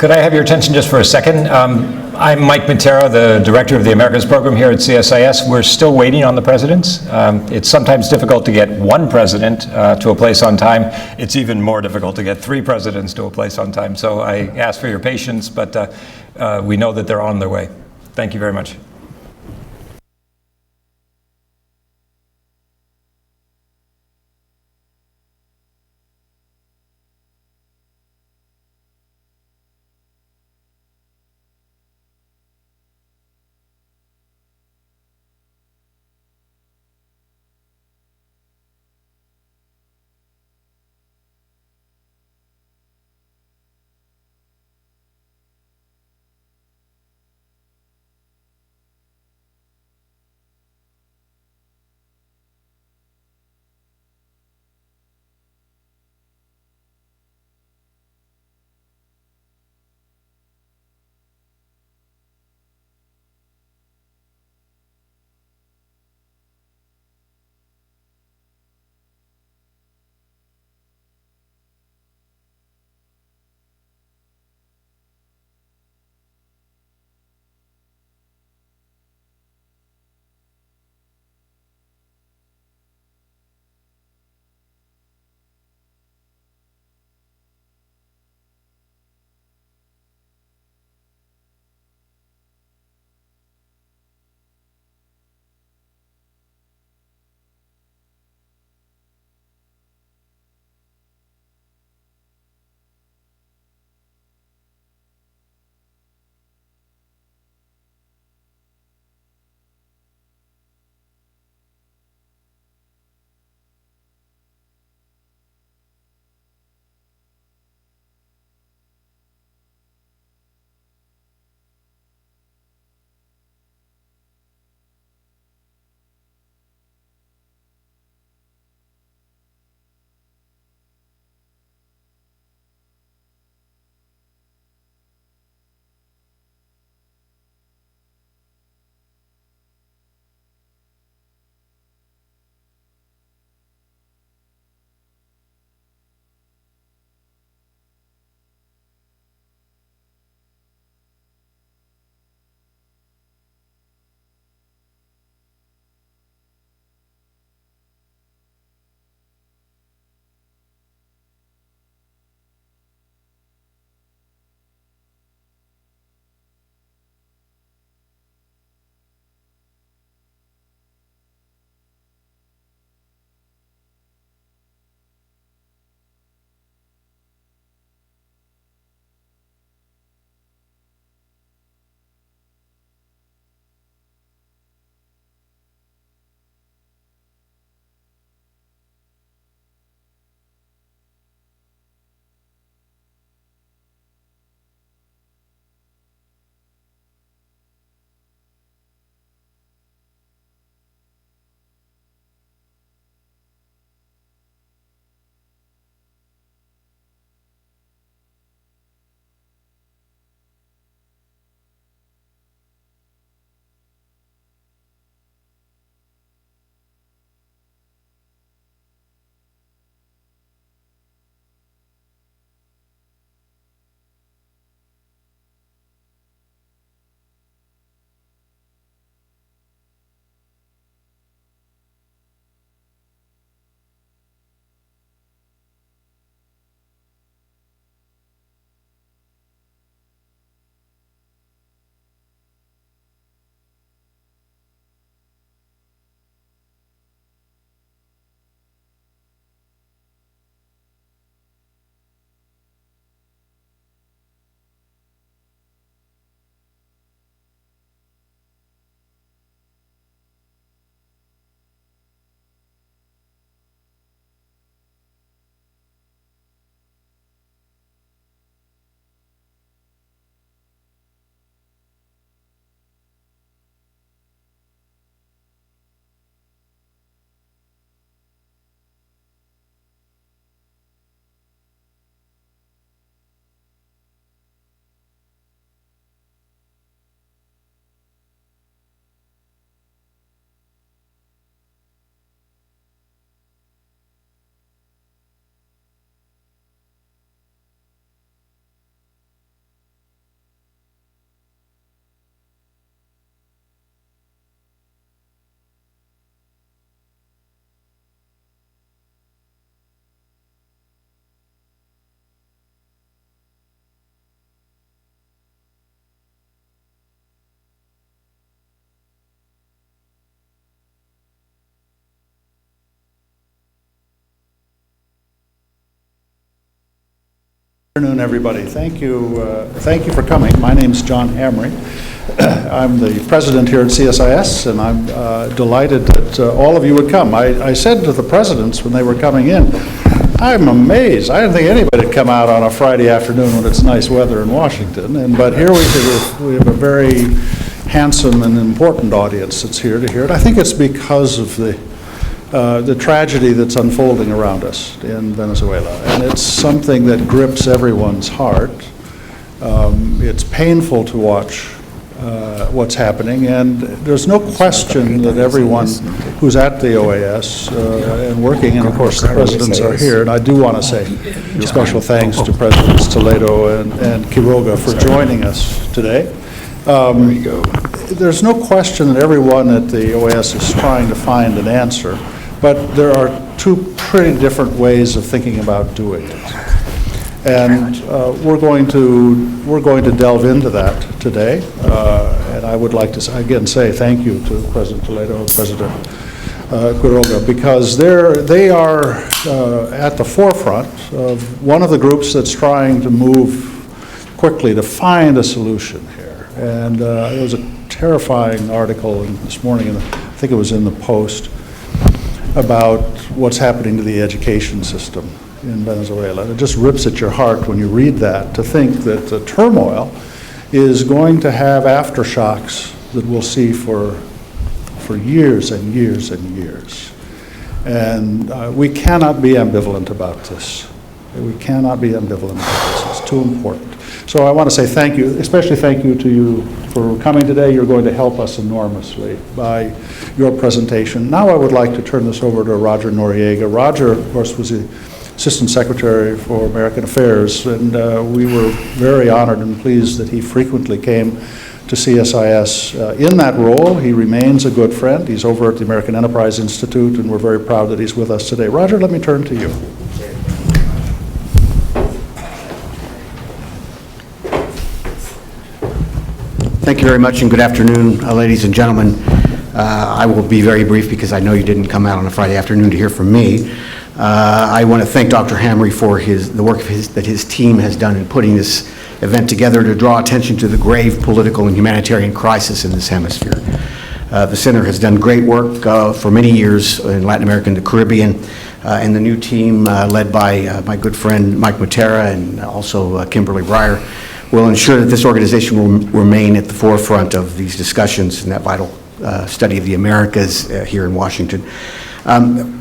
Could I have your attention just for a second? I'm Mike Montero, the Director of the Americas Program here at CSIS. We're still waiting on the presidents. It's sometimes difficult to get one president to a place on time. It's even more difficult to get 3 presidents to a place on time. So I ask for your patience, but we know that they're on their way. Thank you very much. Good afternoon, everybody. Thank you for coming. My name is John Hamry. I'm the president here at CSIS, and I'm delighted that all of you would come. I said to the presidents when they were coming in, I'm amazed. I didn't think anybody would come out on a Friday afternoon when it's nice weather in Washington. But here we have a very handsome and important audience that's here to hear it. I think it's because of the tragedy that's unfolding around us in Venezuela, and it's something that grips everyone's heart. It's painful to watch what's happening, and there's no question that everyone who's at the OAS and working, and of course the presidents are here, and I do want to say special thanks to Presidents Toledo and Quiroga for joining us today. There's no question that everyone at the OAS is trying to find an answer, but there are two pretty different ways of thinking about doing it. And we're going to delve into that today. And I would like to again say thank you to President Toledo and President Quiroga, because they are at the forefront of one of the groups that's trying to move quickly to find a solution here. And there was a terrifying article this morning, I think it was in the Post, about what's happening to the education system in Venezuela. It just rips at your heart when you read that, to think that the turmoil is going to have aftershocks that we'll see for years and years and years. And we cannot be ambivalent about this. We cannot be ambivalent about this. It's too important. So I want to say thank you, especially thank you to you for coming today. You're going to help us enormously by your presentation. Now I would like to turn this over to Roger Noriega. Roger, of course, was the Assistant Secretary for American Affairs, and we were very honored and pleased that he frequently came to CSIS in that role. He remains a good friend. He's over at the American Enterprise Institute, and we're very proud that he's with us today. Roger, let me turn to you. Thank you very much, and good afternoon, ladies and gentlemen. I will be very brief because I know you didn't come out on a Friday afternoon to hear from me. I want to thank Dr. Hamry for the work that his team has done in putting this event together to draw attention to the grave political and humanitarian crisis in this hemisphere. The Center has done great work for many years in Latin America and the Caribbean, and the new team led by my good friend Mike Matera and also Kimberly Breyer will ensure that this organization will remain at the forefront of these discussions in that vital study of the Americas here in Washington.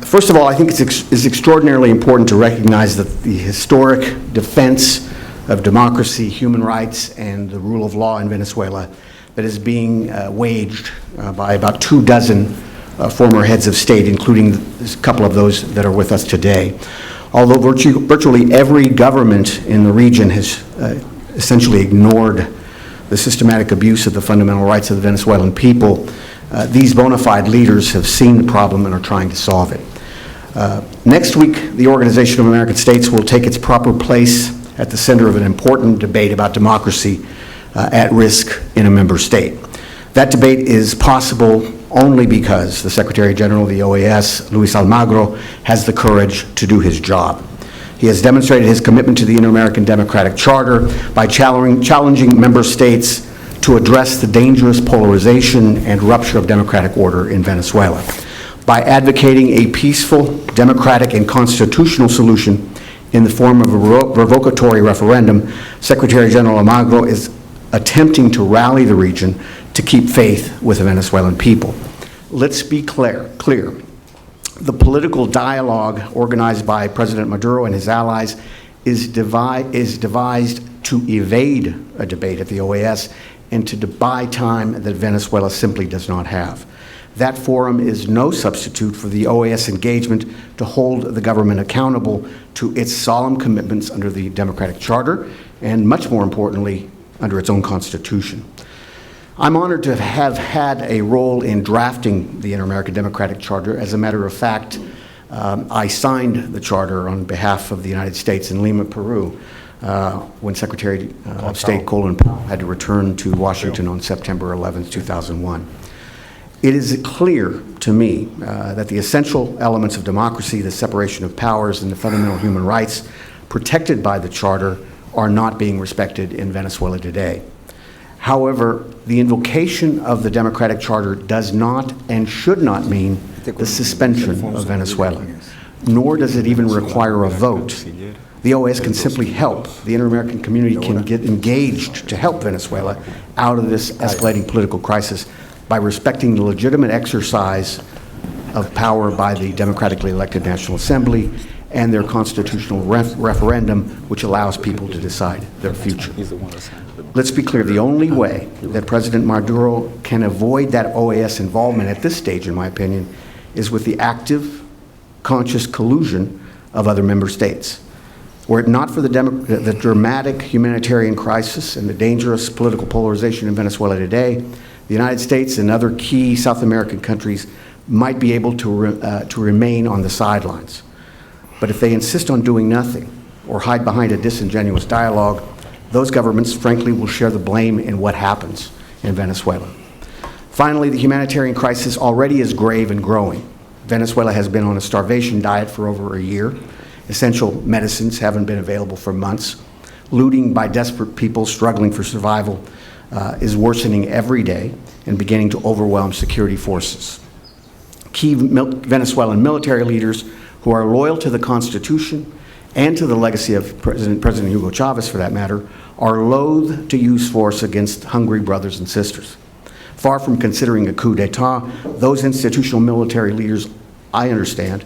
First of all, I think it's extraordinarily important to recognize that the historic defense of democracy, human rights, and the rule of law in Venezuela that is being waged by about 24 former heads of state, including a couple of those that are with us today. Although virtually every government in the region has essentially ignored the systematic abuse of the fundamental rights of the Venezuelan people, these bona fide leaders have seen the problem and are trying to solve it. Next week, the Organization of American States will take its proper place at the center of an important debate about democracy at risk in a member state. That debate is possible only because the Secretary General of the OAS, Luis Almagro, has the courage to do his job. He has demonstrated his commitment to the Inter-American Democratic Charter by challenging member states to address the dangerous polarization and rupture of democratic order in Venezuela. By advocating a peaceful, democratic, and constitutional solution in the form of a revocatory referendum, Secretary General Almagro is attempting to rally the region to keep faith with the Venezuelan people. Let's be clear. The political dialogue organized by President Maduro and his allies is devised to evade a debate at the OAS and to buy time that Venezuela simply does not have. That forum is no substitute for the OAS engagement to hold the government accountable to its solemn commitments under the Democratic Charter and, much more importantly, under its own Constitution. I'm honored to have had a role in drafting the Inter-American Democratic Charter. As a matter of fact, I signed the charter on behalf of the United States in Lima, Peru, when Secretary of State Colin Powell had to return to Washington on September 11, 2001. It is clear to me that the essential elements of democracy, the separation of powers, and the fundamental human rights protected by the Charter are not being respected in Venezuela today. However, the invocation of the democratic charter does not and should not mean the suspension of Venezuela, nor does it even require a vote. The OAS can simply help. The inter-American community can get engaged to help Venezuela out of this escalating political crisis by respecting the legitimate exercise of power by the democratically elected National Assembly and their constitutional referendum, which allows people to decide their future. Let's be clear, the only way that President Maduro can avoid that OAS involvement at this stage, in my opinion, is with the active, conscious collusion of other member states. Were it not for the dramatic humanitarian crisis and the dangerous political polarization in Venezuela today, the United States and other key South American countries might be able to remain on the sidelines. But if they insist on doing nothing or hide behind a disingenuous dialogue, those governments, frankly, will share the blame in what happens in Venezuela. Finally, the humanitarian crisis already is grave and growing. Venezuela has been on a starvation diet for over a year. Essential medicines haven't been available for months. Looting by desperate people struggling for survival is worsening every day and beginning to overwhelm security forces. Key Venezuelan military leaders who are loyal to the Constitution and to the legacy of President Hugo Chavez, for that matter, are loath to use force against hungry brothers and sisters. Far from considering a coup d'etat, those institutional military leaders, I understand,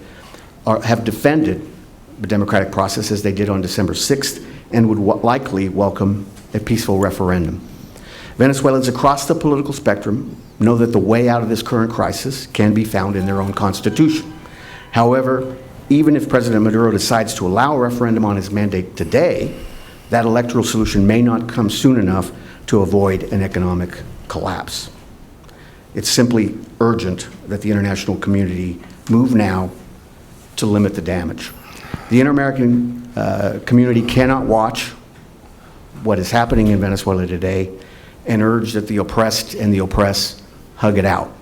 have defended the democratic process as they did on December 6th and would likely welcome a peaceful referendum. Venezuelans across the political spectrum know that the way out of this current crisis can be found in their own constitution. However, even if President Maduro decides to allow a referendum on his mandate today, that electoral solution may not come soon enough to avoid an economic collapse. It's simply urgent that the international community move now to limit the damage. The inter-American community cannot watch what is happening in Venezuela today and urge that the oppressed and the oppressed hug it out.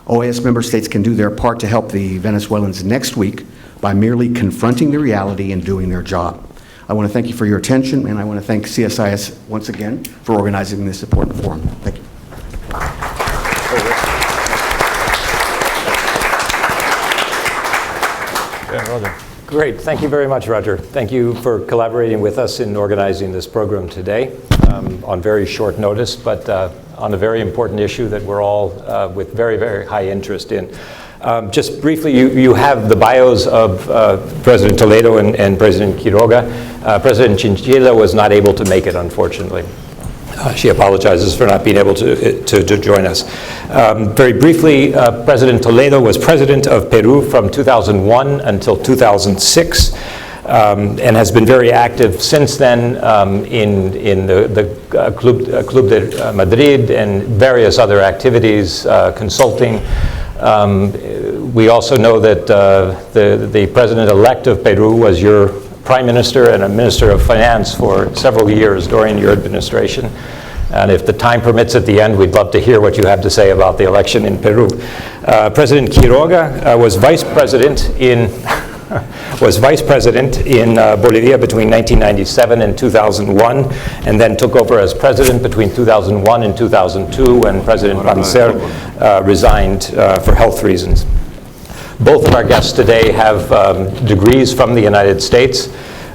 OAS member states can do their part to help the Venezuelans next week by merely confronting the reality and doing their job. I want to thank you for your attention, and I want to thank CSIS once again for organizing this important forum. Thank you. Great. Thank you very much, Roger. Thank you for collaborating with us in organizing this program today on very short notice, but on a very important issue that we're all with very, very high interest in. Just briefly, you have the bios of President Toledo and President Quiroga. President Chinchilla was not able to make it, unfortunately. She apologizes for not being able to join us. Very briefly, President Toledo was president of Peru from 2001 until 2006, and has been very active since then in the Club de Madrid and various other activities, consulting. We also know that the president-elect of Peru was your prime minister and a minister of finance for several years during your administration. And if the time permits at the end, we'd love to hear what you have to say about the election in Peru. President Quiroga was vice president in Bolivia between 1997 and 2001, and then took over as president between 2001 and 2002 when President Panzer resigned for health reasons. Both of our guests today have degrees from the United States.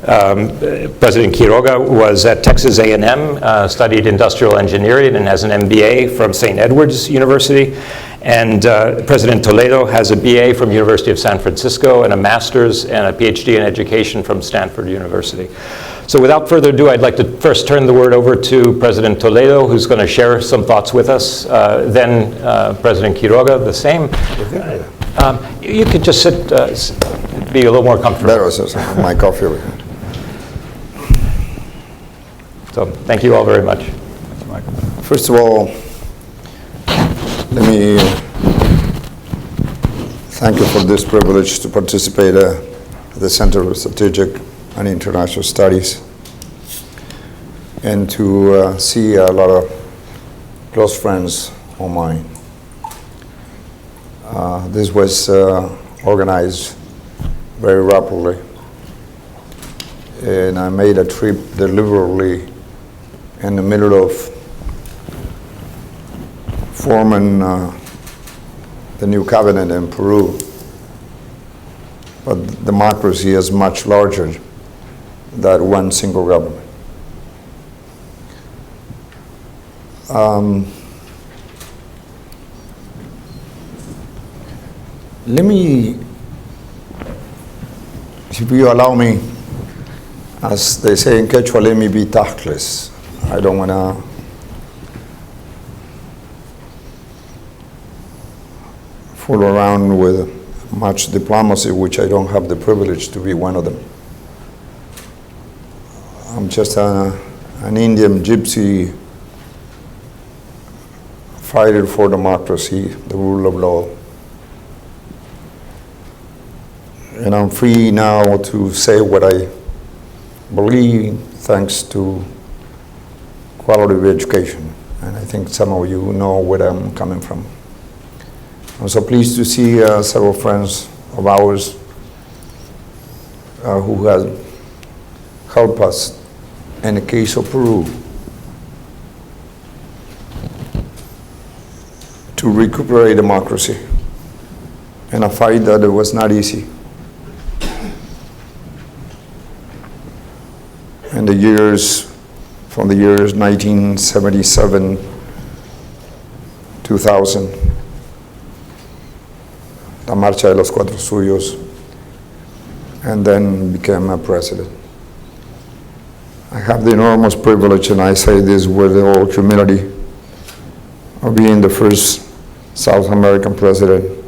President Quiroga was at Texas A&M, studied industrial engineering and has an MBA from St. Edward's University. And President Toledo has a BA from University of San Francisco and a master's and a PhD in education from Stanford University. So without further ado, I'd like to first turn the word over to President Toledo, who's going to share some thoughts with us. Then President Quiroga, the same. You could just sit, be a little more comfortable. Better, sir. My coffee. So thank you all very much. First of all, let me thank you for this privilege to participate at the Center for Strategic and International Studies and to see a lot of close friends of mine. This was organized very rapidly. and I made a trip deliberately in the middle of forming the new cabinet in Peru. But democracy is much larger than one single government. Let me, if you allow me, as they say in Quechua, let me be tactless. I don't want to fool around with much diplomacy, which I don't have the privilege to be one of them. I'm just an Indian gypsy fighter for democracy, the rule of law. And I'm free now to say what I believe thanks to quality of education. And I think some of you know where I'm coming from. I'm so pleased to see several friends of ours who have helped us in the case of Peru to recuperate democracy in a fight that it was not easy. In the years, from the years 1977, 2000, La Marcha de los Cuatro Suyos, and then became a president. I have the enormous privilege, and I say this with all humility, of being the first South American president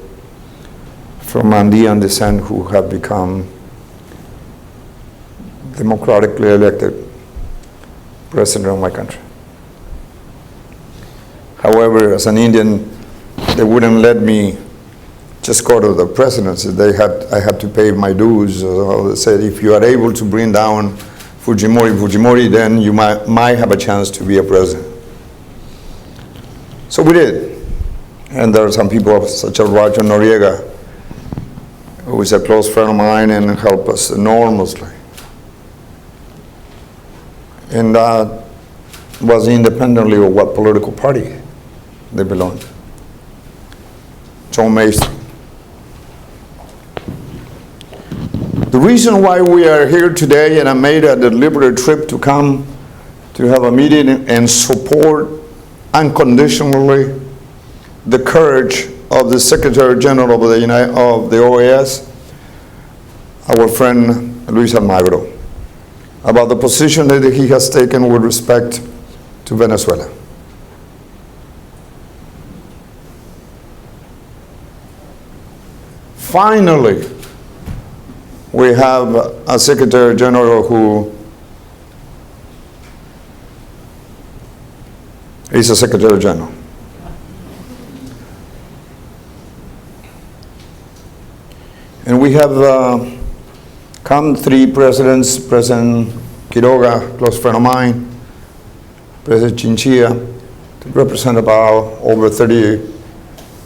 from Andean descent who have become democratically elected president of my country. However, as an Indian, they wouldn't let me just go to the presidency. I had to pay my dues. They said, if you are able to bring down Fujimori, then you might have a chance to be a president. So we did. And there are some people such as Roger Noriega, who is a close friend of mine and helped us enormously. And that was independently of what political party they belonged to. John Mason. The reason why we are here today, and I made a deliberate trip to come to have a meeting and support unconditionally the courage of the Secretary General of the OAS, our friend Luis Almagro, about the position that he has taken with respect to Venezuela. Finally, we have a Secretary General who is a Secretary General. And we have come three presidents, President Quiroga, close friend of mine, President Chinchilla, to represent about over 30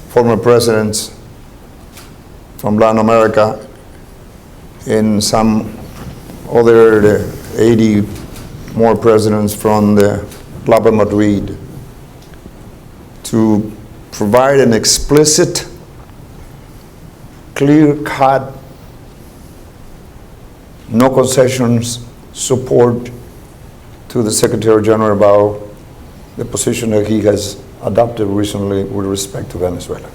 former presidents from Latin America, and some other 80 more presidents from the Club of Madrid, to provide an explicit, clear-cut, no concessions support to the Secretary General about the position that he has adopted recently with respect to Venezuela.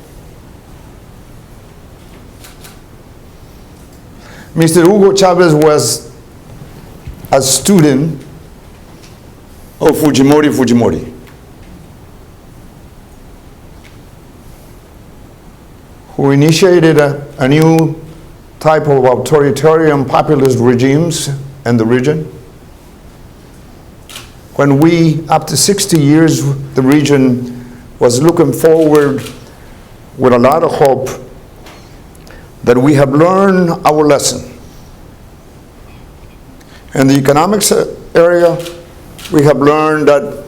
Mr. Hugo Chavez was a student of Fujimori, who initiated a new type of authoritarian populist regimes in the region. When we, after 60 years, the region was looking forward with a lot of hope that we have learned our lesson. In the economics area, we have learned that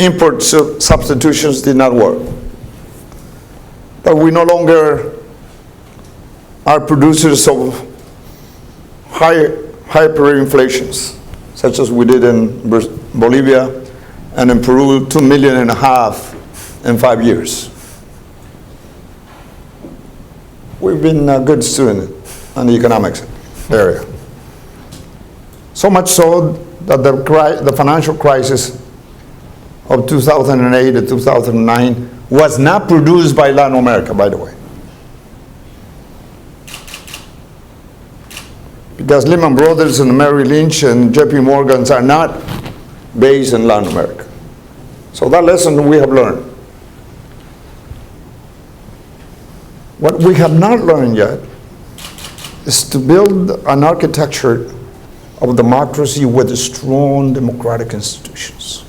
import substitutions did not work. That we no longer are producers of high hyperinflations, such as we did in Bolivia and in Peru, 2.5 million in 5 years. We've been a good student in the economics area. So much so that the financial crisis of 2008 to 2009 was not produced by Latin America, by the way. Because Lehman Brothers and Merrill Lynch and JP Morgans are not based in Latin America. So that lesson we have learned. What we have not learned yet is to build an architecture of democracy with strong democratic institutions.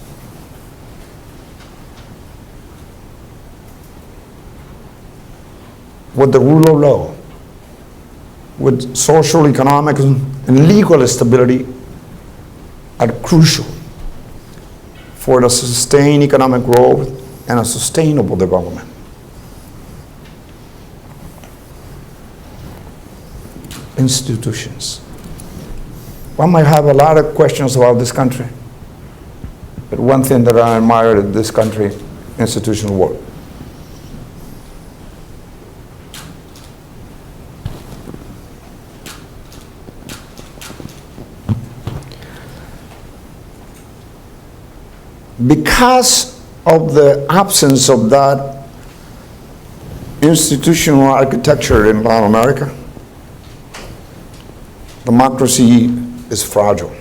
With the rule of law, with social, economic, and legal stability are crucial for the sustained economic growth and a sustainable development. Institutions. One might have a lot of questions about this country, but one thing that I admire in this country, institutional work. Because of the absence of that institutional architecture in Latin America, democracy is fragile.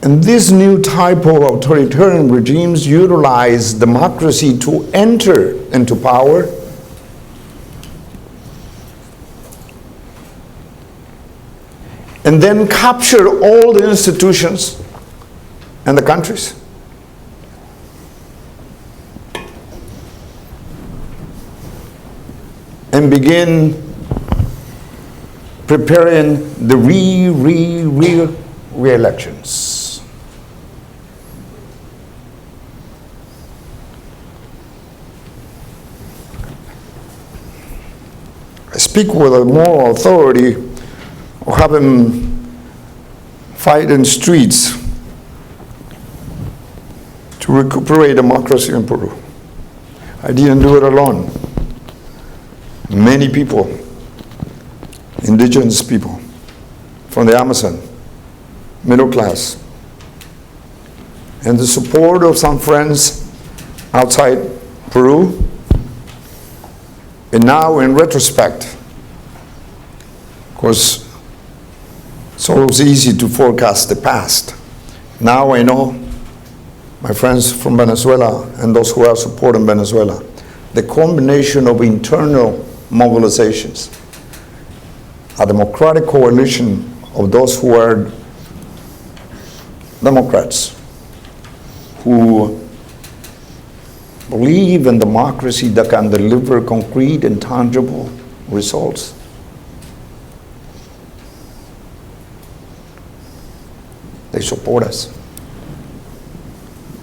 And this new type of authoritarian regimes utilize democracy to enter into power and then capture all the institutions and the countries. And begin preparing the re-elections. I speak with a moral authority of having fight in streets to recuperate democracy in Peru. I didn't do it alone. Many people, indigenous people from the Amazon, middle class, and the support of some friends outside Peru, and now in retrospect, of course, it's always easy to forecast the past. Now I know, my friends from Venezuela and those who are supporting Venezuela, the combination of internal mobilizations, a democratic coalition of those who are Democrats, who believe in democracy that can deliver concrete and tangible results. They support us.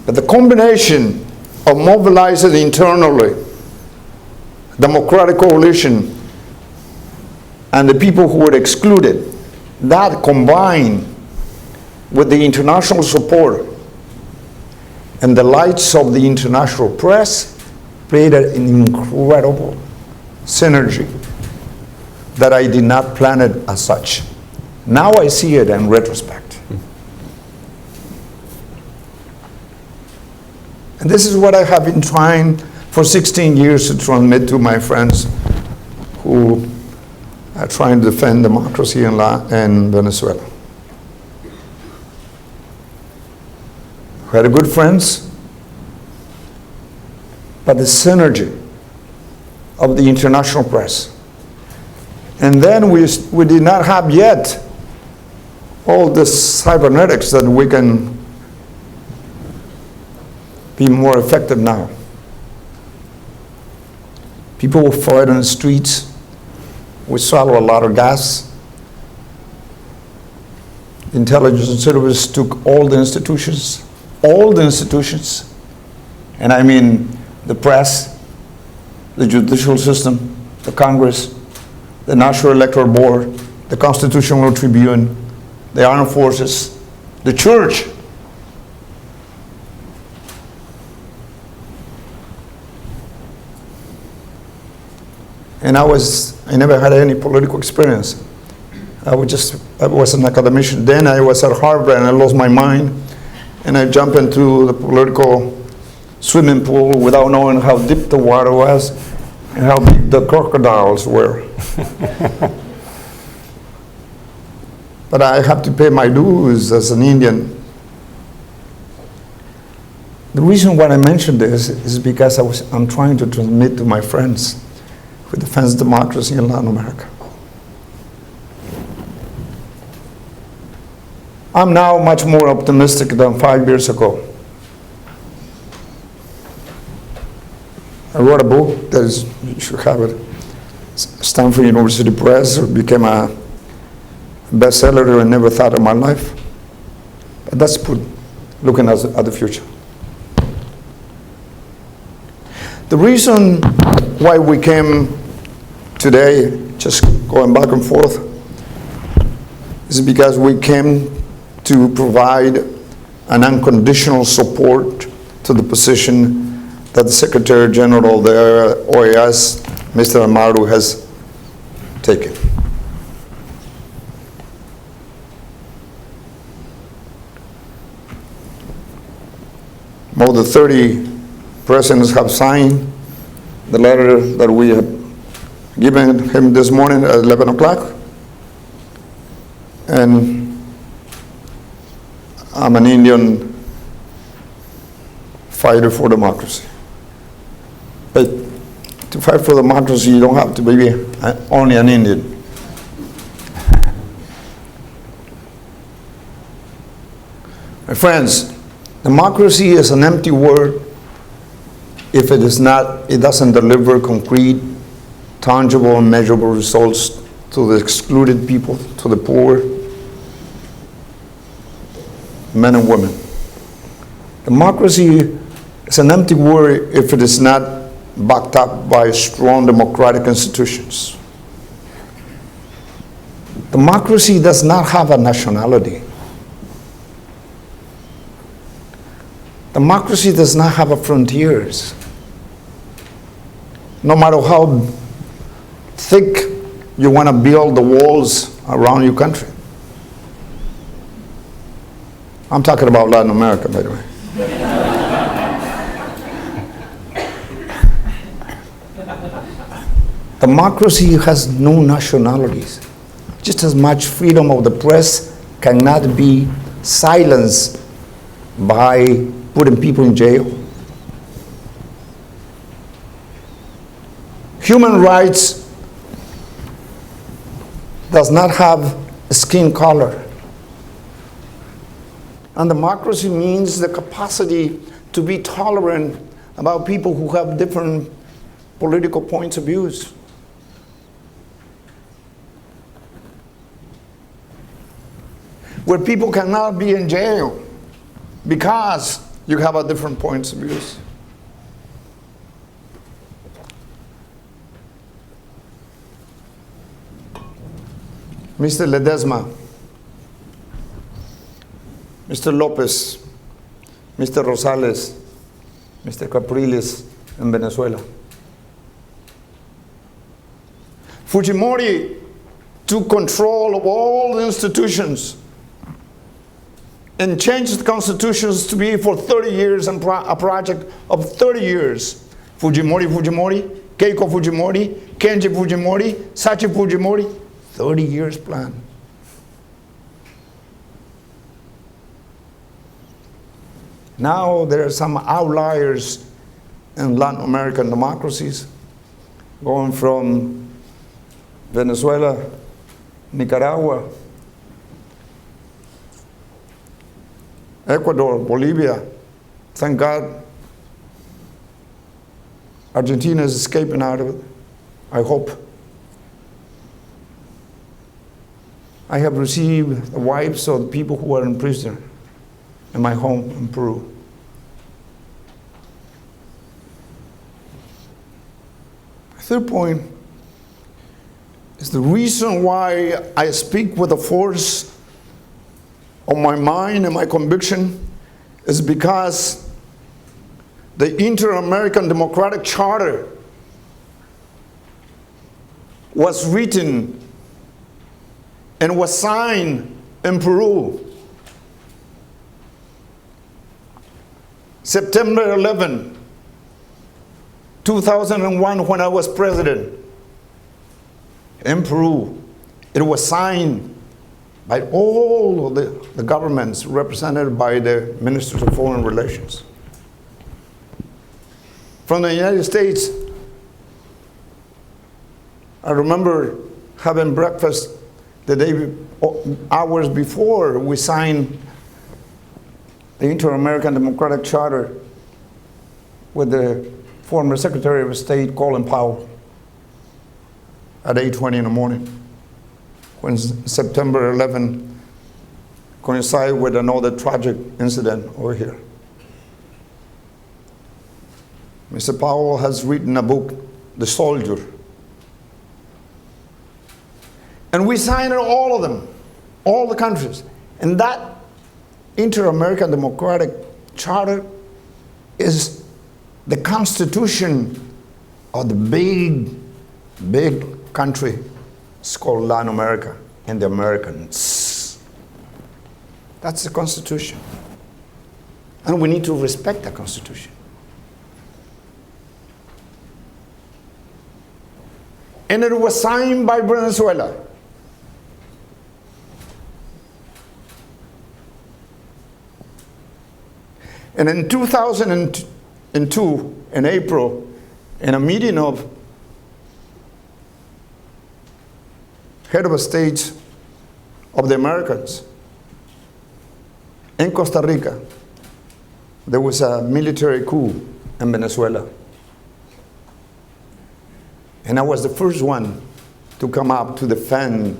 But the combination of mobilizing internally, democratic coalition, and the people who were excluded, that combined with the international support and the lights of the international press created an incredible synergy that I did not plan it as such. Now I see it in retrospect. And this is what I have been trying for 16 years to transmit to my friends who are trying to defend democracy in Venezuela. We had good friends, but the synergy of the international press. And then we did not have yet all the cybernetics that we can be more effective now. People will fight on the streets. We swallow a lot of gas. Intelligence service took all the institutions, and I mean the press, the judicial system, the Congress, the National Electoral Board, the Constitutional Tribune, the Armed Forces, the church. And I never had any political experience. I was an academician. Then I was at Harvard and I lost my mind. And I jumped into the political swimming pool without knowing how deep the water was and how big the crocodiles were. But I have to pay my dues as an Indian. The reason why I mention this is because I'm trying to transmit to my friends who defends democracy in Latin America. I'm now much more optimistic than 5 years ago. I wrote a book that is, you should have it, Stanford University Press. It became a bestseller I never thought in my life. But that's looking at the future. The reason why we came today, just going back and forth, is because we came to provide an unconditional support to the position that the Secretary General of the OAS, Mr. Amaru, has taken. More than 30 presidents have signed the letter that we have given him this morning at 11 o'clock. And I'm an Indian fighter for democracy. But to fight for democracy, you don't have to be only an Indian. My friends, democracy is an empty word if it doesn't deliver concrete, tangible, and measurable results to the excluded people, to the poor, men and women. Democracy is an empty word if it is not backed up by strong democratic institutions. Democracy does not have a nationality. Democracy does not have a frontiers. No matter how thick you want to build the walls around your country. I'm talking about Latin America, by the way. Democracy has no nationalities. Just as much freedom of the press cannot be silenced by putting people in jail. Human rights does not have a skin color. And democracy means the capacity to be tolerant about people who have different political points of views. Where people cannot be in jail because you have a different points of views. Mr. Ledesma, Mr. Lopez, Mr. Rosales, Mr. Capriles in Venezuela. Fujimori took control of all the institutions and changed the constitutions to be for 30 years and a project of 30 years. Fujimori, Keiko Fujimori, Kenji Fujimori, Sachi Fujimori, 30 years plan. Now there are some outliers in Latin American democracies, going from Venezuela, Nicaragua, Ecuador, Bolivia. Thank God Argentina is escaping out of it, I hope. I have received the wives of the people who are in prison in my home in Peru. My third point It's the reason why I speak with the force of my mind and my conviction is because the Inter-American Democratic Charter was written and was signed in Peru. September 11, 2001, when I was president in Peru, it was signed by all of the governments represented by the ministers of foreign relations. From the United States, I remember having breakfast the day, hours before we signed the Inter-American Democratic Charter with the former Secretary of State, Colin Powell, at 8:20 in the morning, when September 11 coincided with another tragic incident over here. Mr. Powell has written a book, The Soldier. And we signed all of them, all the countries. And that Inter-American Democratic Charter is the constitution of the big country. It's called Latin America and the Americans. That's the Constitution. And we need to respect the Constitution. And it was signed by Venezuela. And in 2002, in April, in a meeting of head of state of the Americans in Costa Rica, there was a military coup in Venezuela. And I was the first one to come up to defend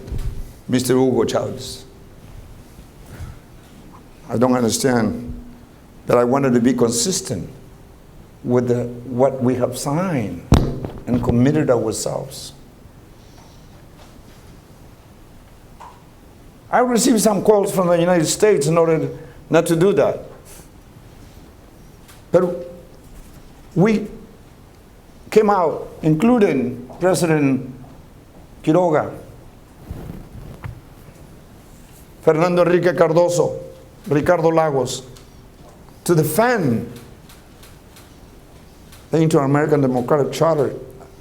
Mr. Hugo Chavez. I don't understand that. I wanted to be consistent with what we have signed and committed ourselves. I received some calls from the United States in order not to do that. But we came out, including President Quiroga, Fernando Enrique Cardoso, Ricardo Lagos, to defend the Inter-American Democratic Charter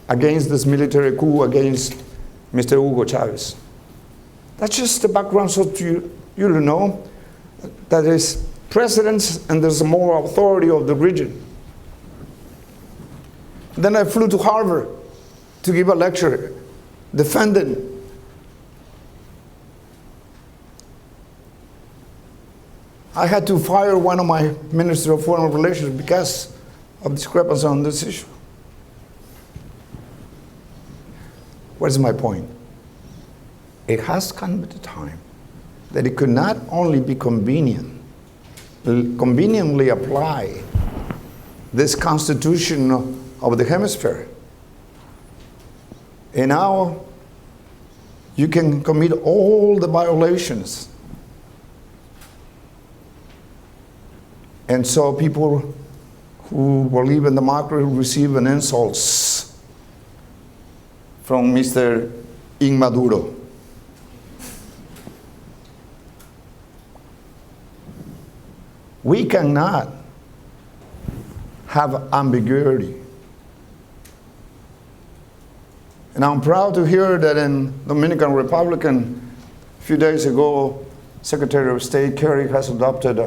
against this military coup against Mr. Hugo Chavez. That's just the background, so you to know that is presidents and there's a moral authority of the region. Then I flew to Harvard to give a lecture defending I had to fire one of my ministers of foreign relations because of discrepancy on this issue. What is my point? It has come at a time that it could not only be conveniently apply this constitution of the hemisphere. And now you can commit all the violations. And so people who believe in democracy receive an insults from Mr. Maduro. We cannot have ambiguity. And I'm proud to hear that in Dominican Republic, a few days ago, Secretary of State Kerry has adopted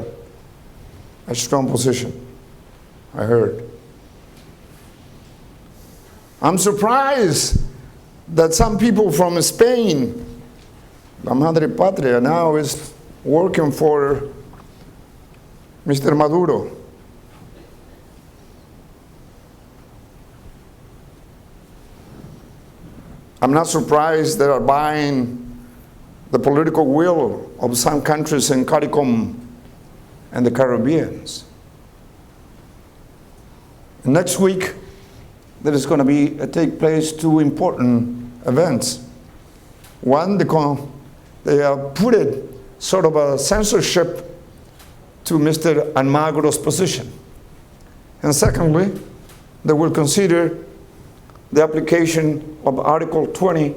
a strong position, I heard. I'm surprised that some people from Spain, La Madre Patria, now is working for Mr. Maduro. I'm not surprised they are buying the political will of some countries in CARICOM and the Caribbeans. Next week, there is going to take place two important events. One, they put it sort of a censorship to Mr. Almagro's position. And secondly, they will consider the application of Article 20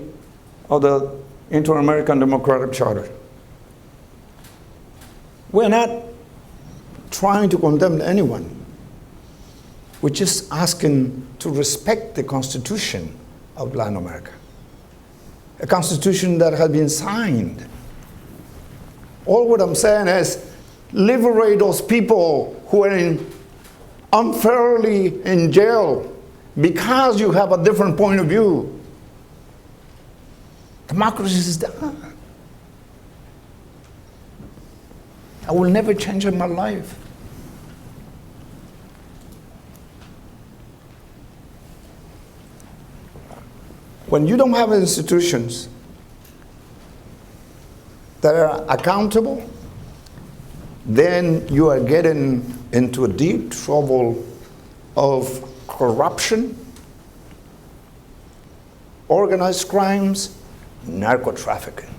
of the Inter-American Democratic Charter. We're not trying to condemn anyone. We're just asking to respect the Constitution of Latin America, a Constitution that has been signed. All what I'm saying is liberate those people who are unfairly in jail because you have a different point of view. Democracy is done. I will never change in my life. When you don't have institutions that are accountable, then you are getting into a deep trouble of corruption, organized crimes, narco-trafficking.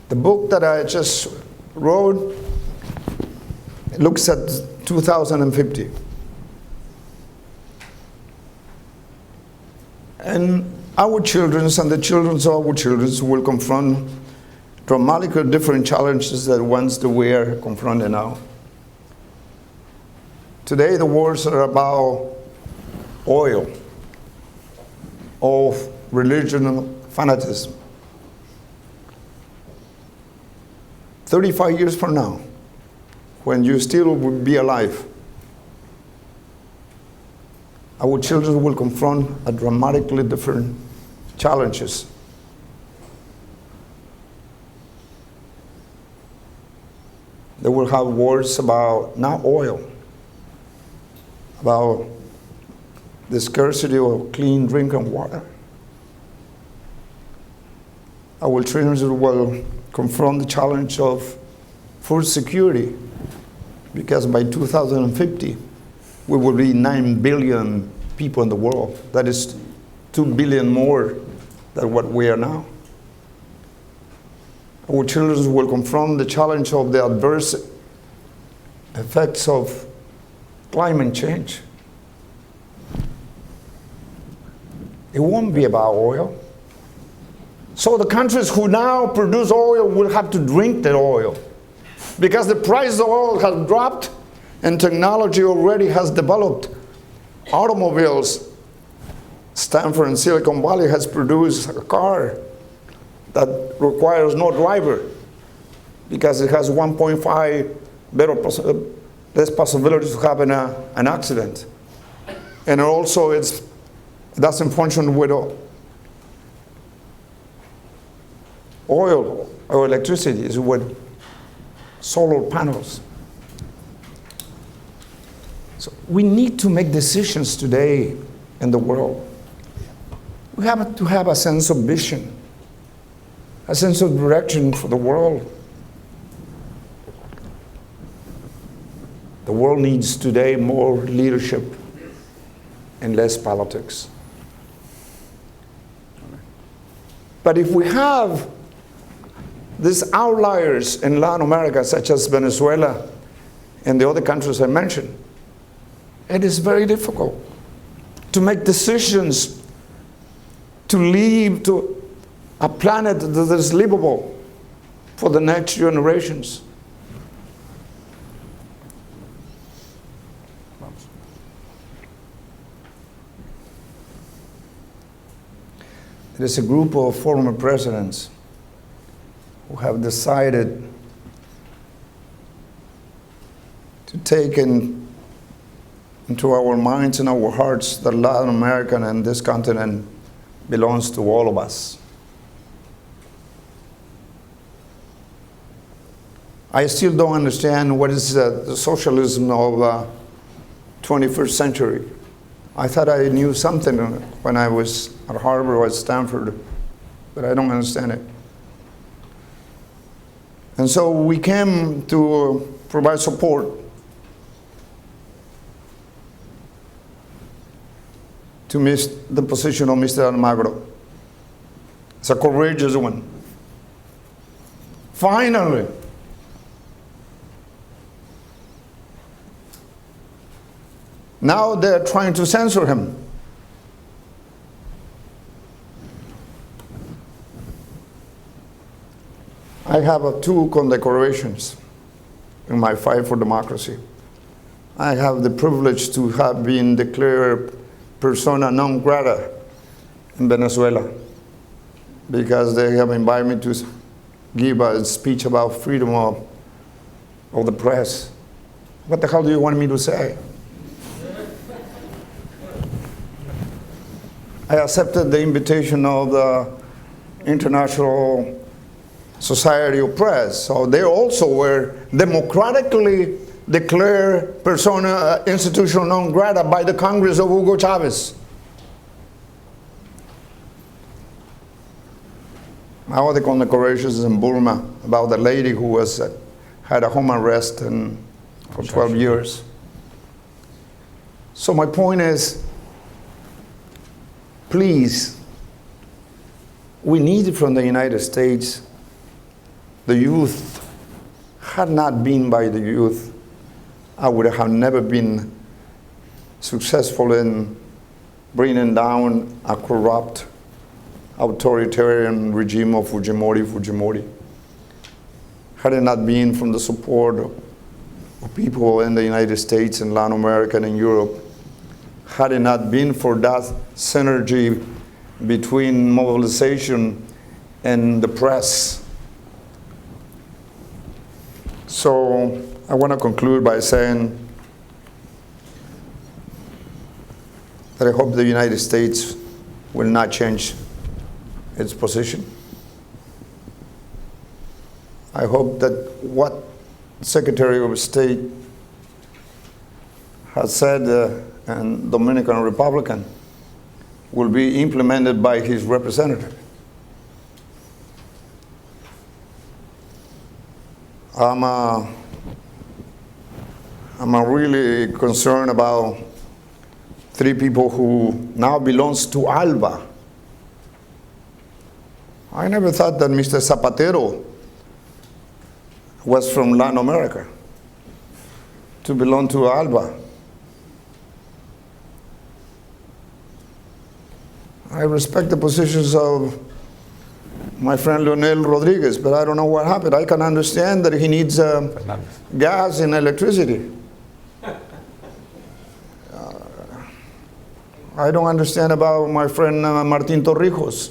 The book that I just wrote looks at 2050. And our children and the children of our children will confront dramatically different challenges than ones that we are confronting now. Today the wars are about oil, of religion and fanatism. 35 years from now, when you still will be alive, our children will confront a dramatically different challenges. They will have wars about not oil, about the scarcity of clean drinking water. Our children will confront the challenge of food security, because by 2050, we will be 9 billion people in the world. That is 2 billion more than what we are now. Our children will confront the challenge of the adverse effects of climate change. It won't be about oil. So the countries who now produce oil will have to drink that oil, because the price of oil has dropped and technology already has developed. Automobiles, Stanford and Silicon Valley has produced a car that requires no driver because it has 1.5 less possibilities to have an accident. And also it doesn't function with oil or electricity, it's with solar panels. So we need to make decisions today in the world. We have to have a sense of vision, a sense of direction for the world. The world needs today more leadership and less politics. But if we have these outliers in Latin America, such as Venezuela and the other countries I mentioned, it is very difficult to make decisions to leave to a planet that is livable for the next generations. There is a group of former presidents who have decided to take into our minds and our hearts that Latin America and this continent belongs to all of us. I still don't understand what is the socialism of 21st century. I thought I knew something when I was at Harvard or at Stanford, but I don't understand it. And so we came to provide support to miss the position of Mr. Almagro. It's a courageous one. Finally, now they're trying to censor him. I have two condecorations in my fight for democracy. I have the privilege to have been declared persona non grata in Venezuela because they have invited me to give a speech about freedom of the press. What the hell do you want me to say? I accepted the invitation of the International Society of Press. So they also were democratically declared persona institutional non grata by the Congress of Hugo Chavez. Now the condecorations in Burma about the lady who was had a home arrest for 12 years. So my point is, please, we need from the United States the youth. Had not been by the youth, I would have never been successful in bringing down a corrupt, authoritarian regime of Fujimori. Had it not been from the support of people in the United States and Latin America and in Europe, had it not been for that synergy between mobilization and the press. So I want to conclude by saying that I hope the United States will not change its position. I hope that what Secretary of State has said and Dominican Republican will be implemented by his representative. I'm really concerned about three people who now belongs to ALBA. I never thought that Mr. Zapatero was from Latin America to belong to ALBA. I respect the positions of my friend Leonel Rodriguez, but I don't know what happened. I can understand that he needs gas and electricity. I don't understand about my friend Martin Torrijos.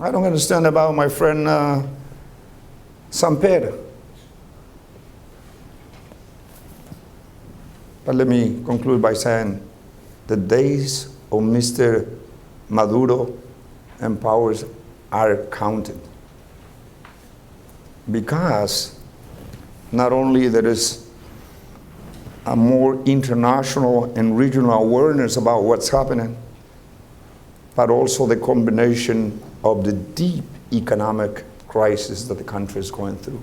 I don't understand about my friend Samper. But let me conclude by saying the days of Mr. Maduro and powers are counted, because not only there is a more international and regional awareness about what's happening, but also the combination of the deep economic crisis that the country is going through.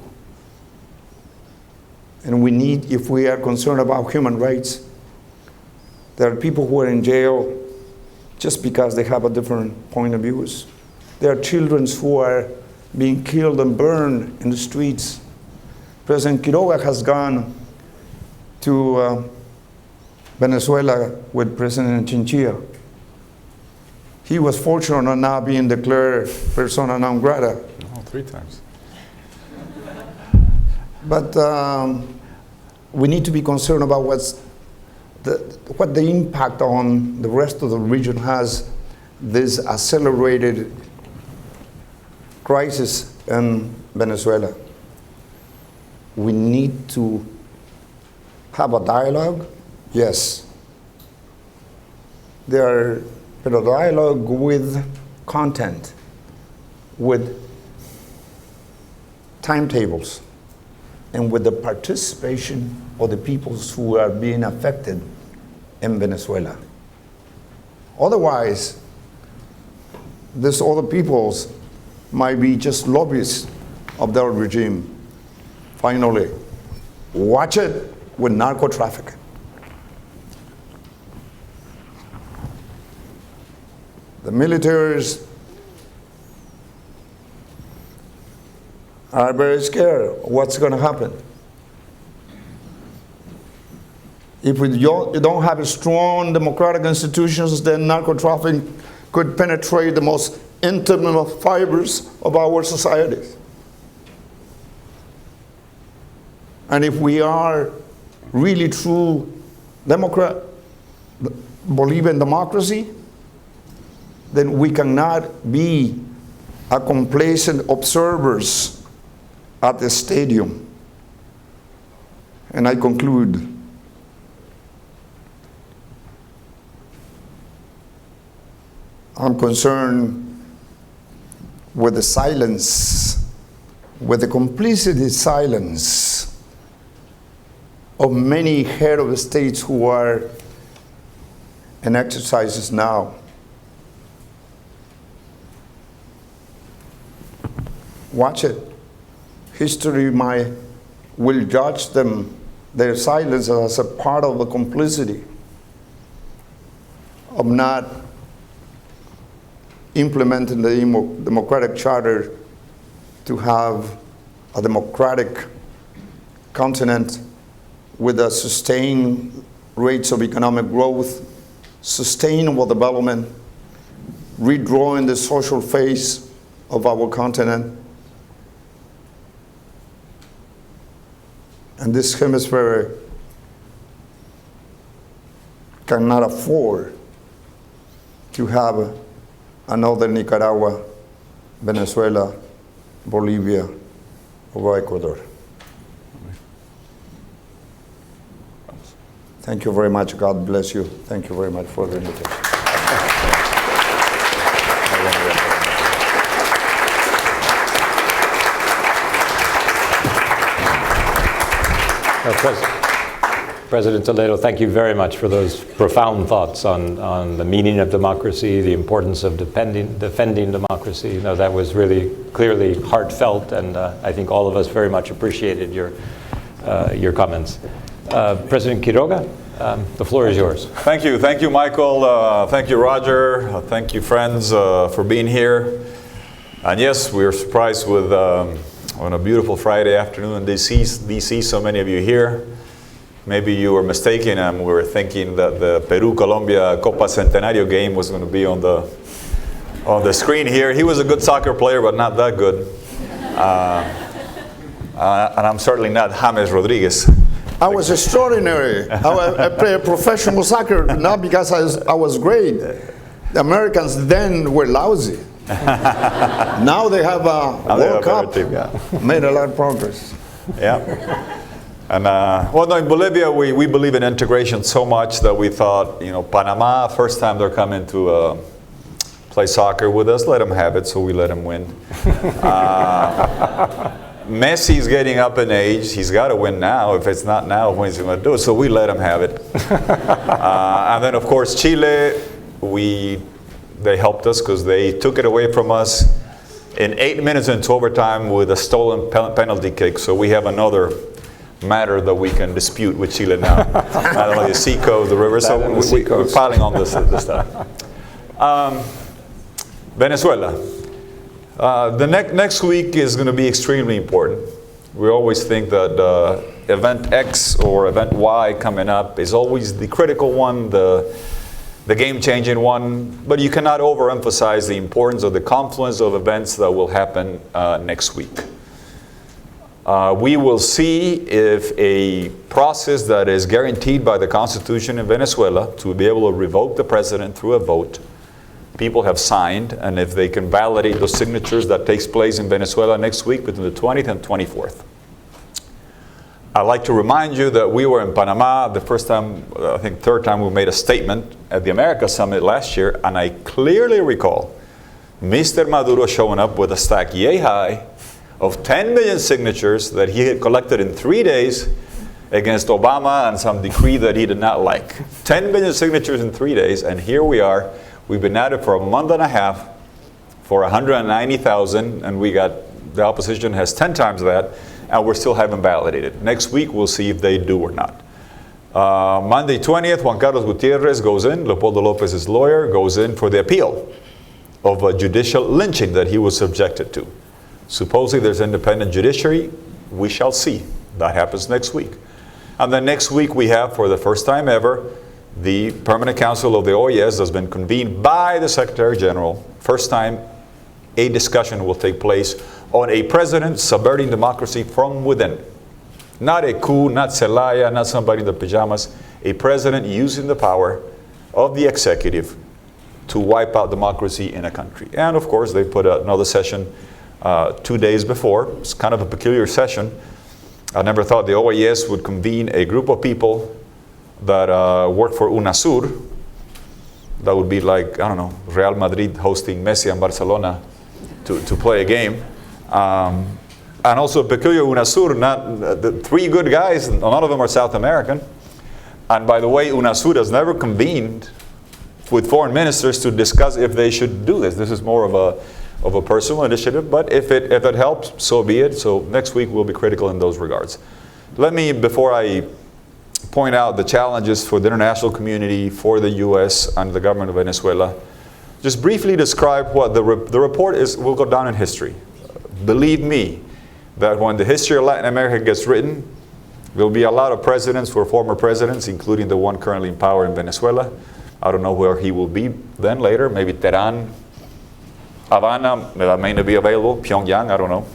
And we need, if we are concerned about human rights, there are people who are in jail just because they have a different point of views. There are children who are being killed and burned in the streets. President Quiroga has gone to Venezuela with President Chinchilla. He was fortunate on not being declared persona non grata. Oh, 3 times. But we need to be concerned about what the impact on the rest of the region has, this accelerated crisis in Venezuela. We need to have a dialogue, yes. But a dialogue with content, with timetables, and with the participation of the peoples who are being affected in Venezuela. Otherwise, these other peoples might be just lobbyists of their regime. Finally, watch it with narco trafficking. The militaries are very scared of what's going to happen. If we don't have strong democratic institutions, then narco-trafficking could penetrate the most intimate fibers of our societies. And if we are really true Democrat, believe in democracy, then we cannot be a complacent observers at the stadium. And I conclude. I'm concerned with the silence, with the complicity silence of many head of states who are in exercises now. Watch it. History will judge them, their silence as a part of the complicity of not implementing the democratic charter to have a democratic continent with a sustained rates of economic growth, sustainable development, redrawing the social face of our continent. And this hemisphere cannot afford to have another Nicaragua, Venezuela, Bolivia, or Ecuador. Thank you very much. God bless you. Thank you very much for the invitation. President Toledo, thank you very much for those profound thoughts on the meaning of democracy, the importance of defending democracy. You know, that was really clearly heartfelt, and I think all of us very much appreciated your comments. President Quiroga, the floor is yours. Thank you, Michael. Thank you, Roger. Thank you, friends, for being here. And yes, we were surprised with on a beautiful Friday afternoon in DC, so many of you here. Maybe you were mistaken and we were thinking that the Peru-Colombia Copa Centenario game was going to be on the screen here. He was a good soccer player, but not that good. And I'm certainly not James Rodriguez. I was extraordinary. I played professional soccer, not because I was great. The Americans then were lousy. Now they have a World Cup. Team, yeah. Made a lot of progress. Yeah. And well, no, in Bolivia, we believe in integration so much that we thought, you know, Panama, first time they're coming to play soccer with us, let them have it, so we let them win. Messi's getting up in age. He's got to win now. If it's not now, when's he going to do it? So we let him have it. And then, of course, Chile, they helped us because they took it away from us in 8 minutes into overtime with a stolen penalty kick. So we have another matter that we can dispute with Chile now. Not only the sea code, the river. So we're piling on this stuff. Venezuela. The next week is going to be extremely important. We always think that event X or event Y coming up is always the critical one, the game-changing one, but you cannot overemphasize the importance of the confluence of events that will happen next week. We will see if a process that is guaranteed by the Constitution in Venezuela to be able to revoke the president through a vote, people have signed, and if they can validate those signatures, that takes place in Venezuela next week between the 20th and 24th. I'd like to remind you that we were in Panama the first time, I think third time we made a statement at the America Summit last year, and I clearly recall Mr. Maduro showing up with a stack yay high of 10 million signatures that he had collected in 3 days against Obama and some decree that he did not like. 10 million signatures in 3 days, and here we are. We've been at it for a month and a half for 190,000, and the opposition has 10 times that, and we still haven't validated. Next week, we'll see if they do or not. Monday 20th, Juan Carlos Gutierrez goes in, Leopoldo Lopez's lawyer, goes in for the appeal. of a judicial lynching that he was subjected to. Supposedly there's independent judiciary. We shall see. That happens next week. And then next week we have, for the first time ever, the Permanent Council of the OAS has been convened by the Secretary General. First time a discussion will take place on a president subverting democracy from within. Not a coup, not Celaya, not somebody in the pajamas. A president using the power of the executive to wipe out democracy in a country. And of course, they put another session 2 days before. It's kind of a peculiar session. I never thought the OAS would convene a group of people that work for UNASUR. That would be like, I don't know, Real Madrid hosting Messi and Barcelona to play a game. And also peculiar UNASUR, not the three good guys, none of them are South American. And by the way, UNASUR has never convened with foreign ministers to discuss if they should do this. This is more of a personal initiative, but if it helps, so be it. So next week we'll be critical in those regards. Let me, before I point out the challenges for the international community, for the U.S. and the government of Venezuela, just briefly describe what the report is, will go down in history. Believe me, that when the history of Latin America gets written, there'll be a lot of presidents who are former presidents, including the one currently in power in Venezuela. I don't know where he will be then later, maybe Tehran, Havana, that may not be available, Pyongyang, I don't know.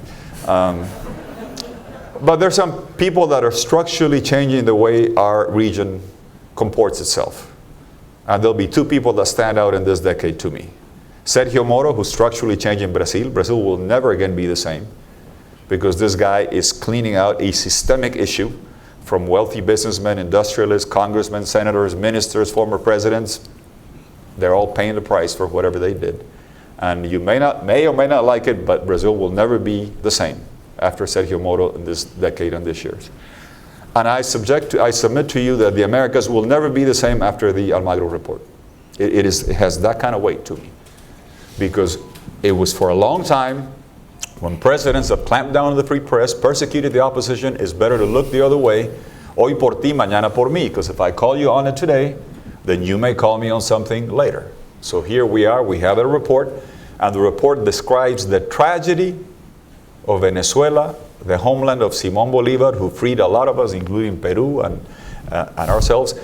But there's some people that are structurally changing the way our region comports itself. And there'll be two people that stand out in this decade to me. Sergio Moro, who's structurally changing Brazil. Brazil will never again be the same, because this guy is cleaning out a systemic issue from wealthy businessmen, industrialists, congressmen, senators, ministers, former presidents. They're all paying the price for whatever they did. And you may or may not like it, but Brazil will never be the same after Sergio Moro in this decade and this year's. And I submit to you that the Americas will never be the same after the Almagro report. It has that kind of weight to me. Because it was for a long time, when presidents have clamped down on the free press, persecuted the opposition, it's better to look the other way. Hoy por ti, mañana por mí. Because if I call you on it today, then you may call me on something later. So here we are, we have a report, and the report describes the tragedy of Venezuela, the homeland of Simón Bolívar, who freed a lot of us, including Peru and ourselves.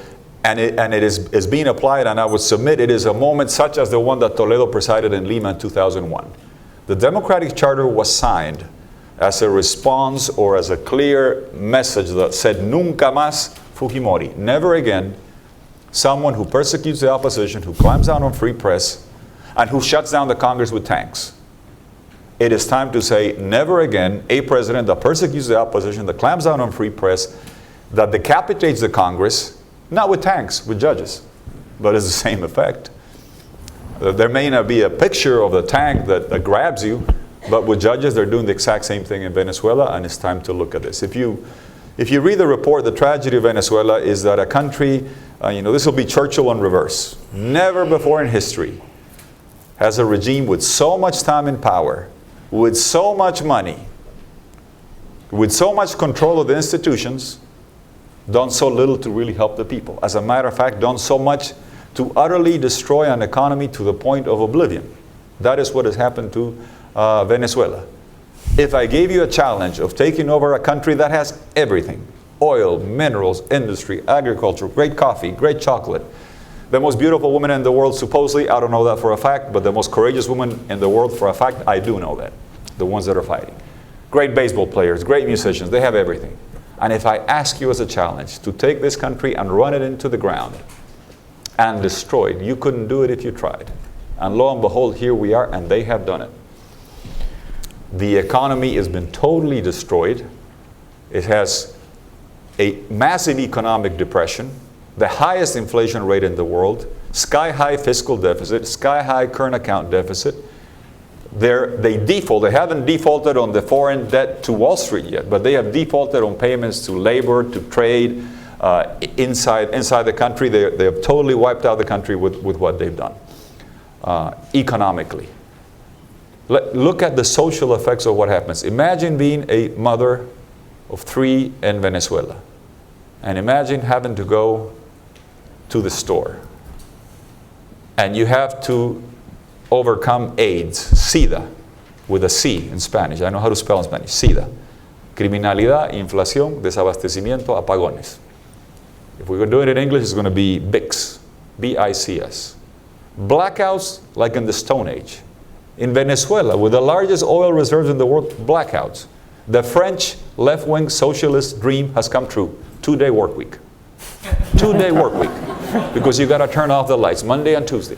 And it is being applied, and I would submit it is a moment such as the one that Toledo presided in Lima in 2001. The Democratic Charter was signed as a response or as a clear message that said, Nunca más Fujimori, never again someone who persecutes the opposition, who clamps down on free press, and who shuts down the Congress with tanks. It is time to say, never again a president that persecutes the opposition, that clamps down on free press, that decapitates the Congress, not with tanks, with judges, but it's the same effect. There may not be a picture of the tank that grabs you, but with judges, they're doing the exact same thing in Venezuela, and it's time to look at this. If you read the report, the tragedy of Venezuela is that a country, this will be Churchill in reverse. Never before in history has a regime with so much time in power, with so much money, with so much control of the institutions, done so little to really help the people. As a matter of fact, done so much to utterly destroy an economy to the point of oblivion. That is what has happened to Venezuela. If I gave you a challenge of taking over a country that has everything, oil, minerals, industry, agriculture, great coffee, great chocolate, the most beautiful woman in the world, supposedly, I don't know that for a fact, but the most courageous woman in the world for a fact, I do know that. The ones that are fighting. Great baseball players, great musicians, they have everything. And if I ask you as a challenge to take this country and run it into the ground and destroy it, you couldn't do it if you tried. And lo and behold, here we are, and they have done it. The economy has been totally destroyed. It has a massive economic depression, the highest inflation rate in the world, sky-high fiscal deficit, sky-high current account deficit. They haven't defaulted on the foreign debt to Wall Street yet, but they have defaulted on payments to labor, to trade, inside the country. They have totally wiped out the country with what they've done economically. Look at the social effects of what happens. Imagine being a mother of 3 in Venezuela, and imagine having to go to the store, and you have to overcome AIDS, SIDA, with a C in Spanish. I know how to spell in Spanish, SIDA. Criminalidad, inflación, desabastecimiento, apagones. If we were doing it in English, it's going to be BICS, B-I-C-S. Blackouts like in the Stone Age. In Venezuela, with the largest oil reserves in the world, blackouts. The French left-wing socialist dream has come true. 2-day work week. 2-day work week. Because you got to turn off the lights Monday and Tuesday.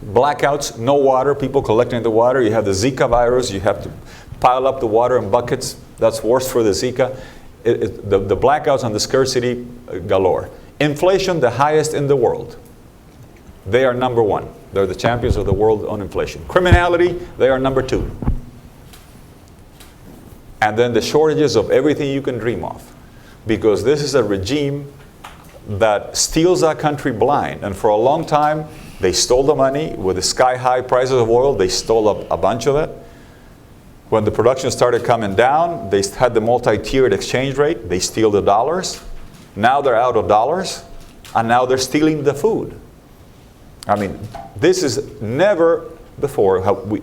Blackouts, no water, people collecting the water. You have the Zika virus, you have to pile up the water in buckets. That's worse for the Zika. The blackouts and the scarcity galore. Inflation, the highest in the world. They are number one. They're the champions of the world on inflation. Criminality, they are number two. And then the shortages of everything you can dream of. Because this is a regime that steals that country blind. And for a long time, they stole the money. With the sky-high prices of oil, they stole a bunch of it. When the production started coming down, they had the multi-tiered exchange rate. They steal the dollars. Now they're out of dollars. And now they're stealing the food. I mean, this is never before,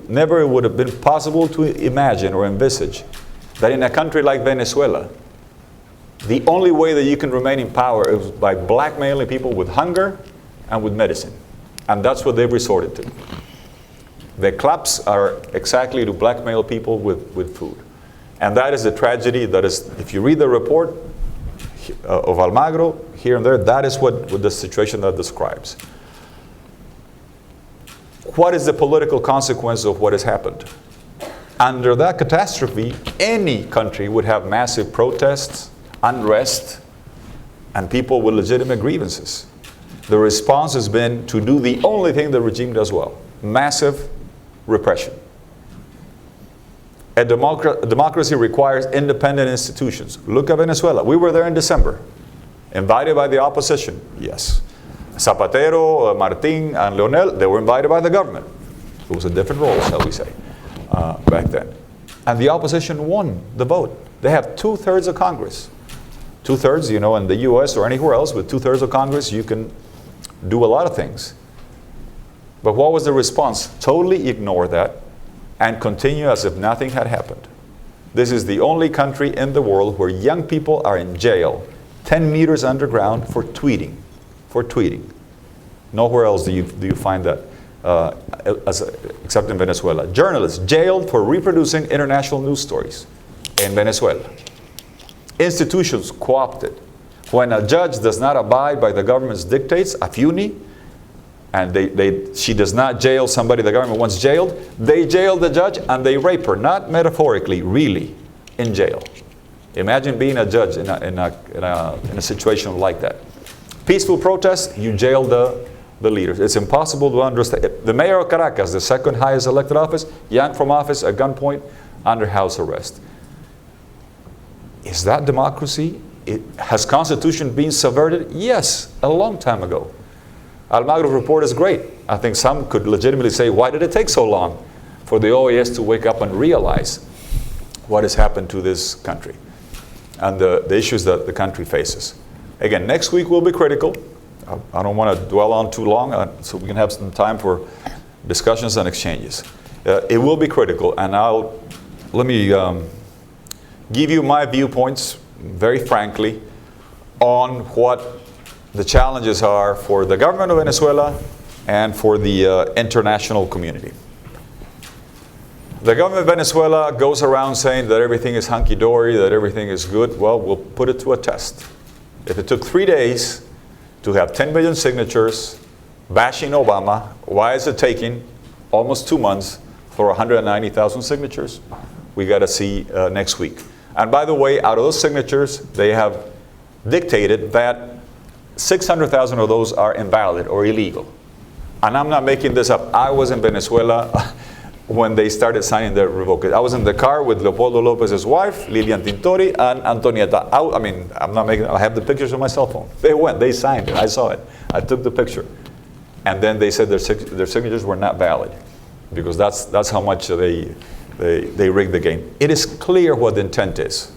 never would have been possible to imagine or envisage that in a country like Venezuela, the only way that you can remain in power is by blackmailing people with hunger and with medicine. And that's what they've resorted to. The claps are exactly to blackmail people with food. And that is the tragedy. That is, if you read the report of Almagro, here and there, that is what the situation that describes. What is the political consequence of what has happened? Under that catastrophe, any country would have massive protests, unrest, and people with legitimate grievances. The response has been to do the only thing the regime does well: massive repression. A democracy requires independent institutions. Look at Venezuela. We were there in December. Invited by the opposition, yes. Zapatero, Martin, and Leonel, they were invited by the government. It was a different role, shall we say, back then. And the opposition won the vote. They have 2/3 of Congress. 2/3, you know, in the US or anywhere else, with 2/3 of Congress, you can do a lot of things. But what was the response? Totally ignore that and continue as if nothing had happened. This is the only country in the world where young people are in jail, 10 meters underground, for tweeting. For tweeting. Nowhere else do you find that, except in Venezuela. Journalists jailed for reproducing international news stories in Venezuela. Institutions co-opted. When a judge does not abide by the government's dictates, a FUNI, and she does not jail somebody the government wants jailed, they jail the judge and they rape her, not metaphorically, really, in jail. Imagine being a judge in a situation like that. Peaceful protests, you jail the leaders. It's impossible to understand. The mayor of Caracas, the second highest elected office, yanked from office at gunpoint under house arrest. Is that democracy? Has Constitution been subverted? Yes, a long time ago. Almagro's report is great. I think some could legitimately say, why did it take so long for the OAS to wake up and realize what has happened to this country and the issues that the country faces? Again, next week will be critical. I don't want to dwell on too long, so we can have some time for discussions and exchanges. It will be critical, and let me give you my viewpoints, very frankly, on what the challenges are for the government of Venezuela and for the international community. The government of Venezuela goes around saying that everything is hunky-dory, that everything is good. Well, we'll put it to a test. If it took 3 days to have 10 million signatures bashing Obama, why is it taking almost 2 months for 190,000 signatures? We got to see next week. And by the way, out of those signatures, they have dictated that 600,000 of those are invalid or illegal. And I'm not making this up. I was in Venezuela when they started signing the revocation. I was in the car with Leopoldo Lopez's wife, Lilian Tintori, and Antonieta. I have the pictures on my cell phone. They signed it, I saw it. I took the picture. And then they said their signatures were not valid, because that's how much they rigged the game. It is clear what the intent is.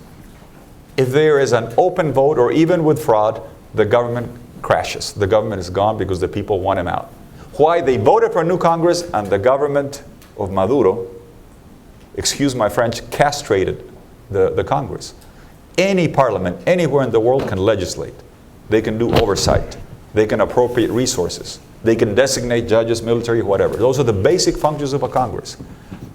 If there is an open vote, or even with fraud, the government crashes. The government is gone because the people want him out. why they voted for a new Congress and the government of Maduro, excuse my French, castrated the Congress. Any parliament anywhere in the world can legislate. They can do oversight. They can appropriate resources. They can designate judges, military, whatever. Those are the basic functions of a Congress.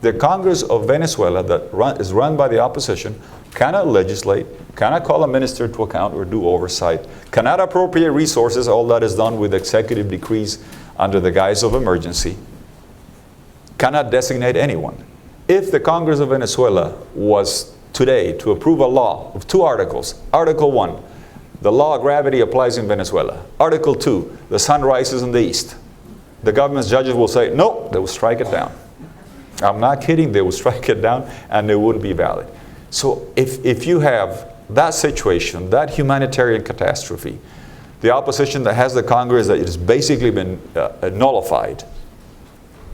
The Congress of Venezuela that is run by the opposition cannot legislate, cannot call a minister to account or do oversight, cannot appropriate resources. All that is done with executive decrees under the guise of emergency, cannot designate anyone. If the Congress of Venezuela was today to approve a law of 2 articles, Article 1, the law of gravity applies in Venezuela. Article 2, the sun rises in the east. The government's judges will say, no, they will strike it down. I'm not kidding, they will strike it down and it wouldn't be valid. So if you have that situation, that humanitarian catastrophe, the opposition that has the Congress that has basically been nullified,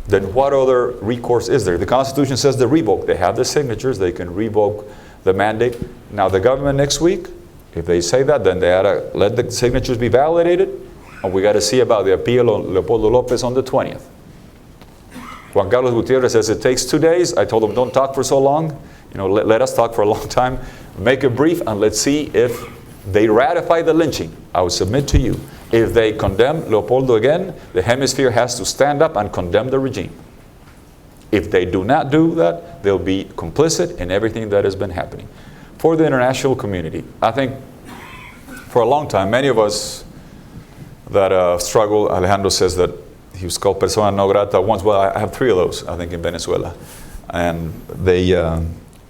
then what other recourse is there? The Constitution says to revoke. They have the signatures, they can revoke the mandate. Now the government next week, if they say that, then they ought to let the signatures be validated, and we got to see about the appeal on Leopoldo Lopez on the 20th. Juan Carlos Gutierrez says it takes 2 days. I told him don't talk for so long. You know, let us talk for a long time. Make it brief, and let's see if they ratify the lynching. I would submit to you, if they condemn Leopoldo again, the hemisphere has to stand up and condemn the regime. If they do not do that, they'll be complicit in everything that has been happening. For the international community, I think for a long time, many of us that struggle, Alejandro says that he was called persona non grata once. Well, I have 3 of those, I think, in Venezuela. And they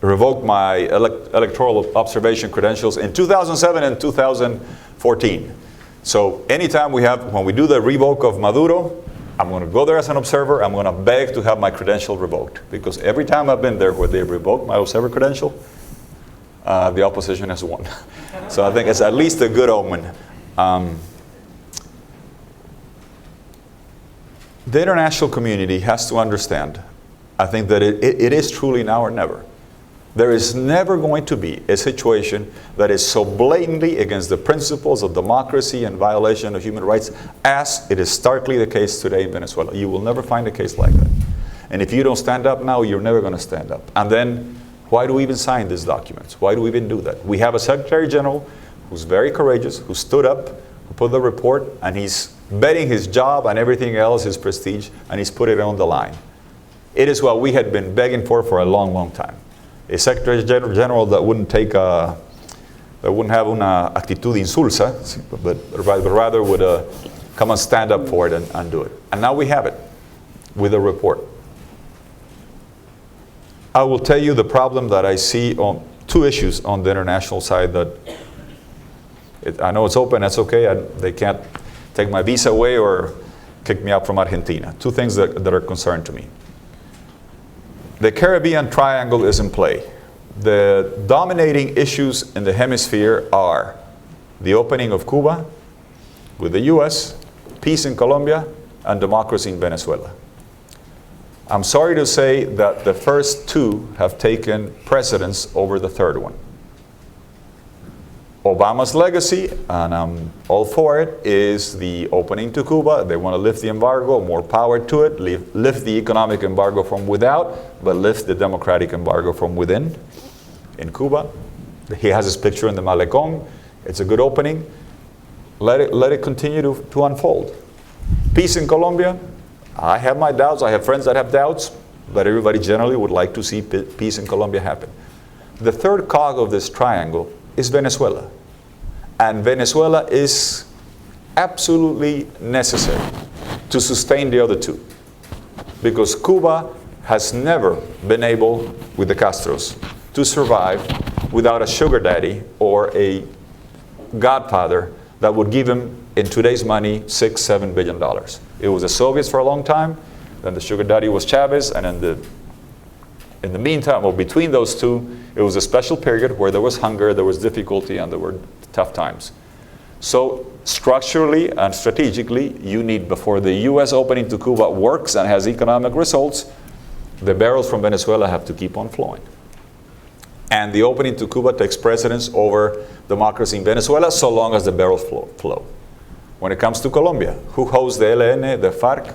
revoked my electoral observation credentials in 2007 and 2014. So anytime when we do the revoke of Maduro, I'm going to go there as an observer. I'm going to beg to have my credential revoked. Because every time I've been there where they revoked my observer credential, the opposition has won. So I think it's at least a good omen. The international community has to understand, I think that it is truly now or never. There is never going to be a situation that is so blatantly against the principles of democracy and violation of human rights as it is starkly the case today in Venezuela. You will never find a case like that. And if you don't stand up now, you're never going to stand up. And then, why do we even sign these documents? Why do we even do that? We have a Secretary General who's very courageous, who stood up, who put the report, and he's betting his job and everything else, his prestige, and he's put it on the line. It is what we had been begging for a long, long time. A Secretary General that wouldn't have una actitud insulsa, but rather would come and stand up for it and do it. And now we have it with a report. I will tell you the problem that I see on 2 issues on the international side that I know it's open, that's okay. They can't take my visa away or kick me out from Argentina. 2 things that are concerned to me. The Caribbean Triangle is in play. The dominating issues in the hemisphere are the opening of Cuba with the US, peace in Colombia, and democracy in Venezuela. I'm sorry to say that the first 2 have taken precedence over the third one. Obama's legacy, and I'm all for it, is the opening to Cuba. They want to lift the embargo, more power to it, lift the economic embargo from without, but lift the democratic embargo from within. In Cuba, he has his picture in the Malecón. It's a good opening. Let it continue to unfold. Peace in Colombia, I have my doubts. I have friends that have doubts, but everybody generally would like to see peace in Colombia happen. The third cog of this triangle is Venezuela. And Venezuela is absolutely necessary to sustain the other 2. Because Cuba has never been able, with the Castros, to survive without a sugar daddy or a godfather that would give him, in today's money, $6-7 billion. It was the Soviets for a long time, then the sugar daddy was Chavez, and in the meantime, or between those 2, it was a special period where there was hunger, there was difficulty, and there were tough times. So structurally and strategically, you need, before the US opening to Cuba works and has economic results, the barrels from Venezuela have to keep on flowing. And the opening to Cuba takes precedence over democracy in Venezuela so long as the barrels flow. When it comes to Colombia, who hosts the ELN, the FARC,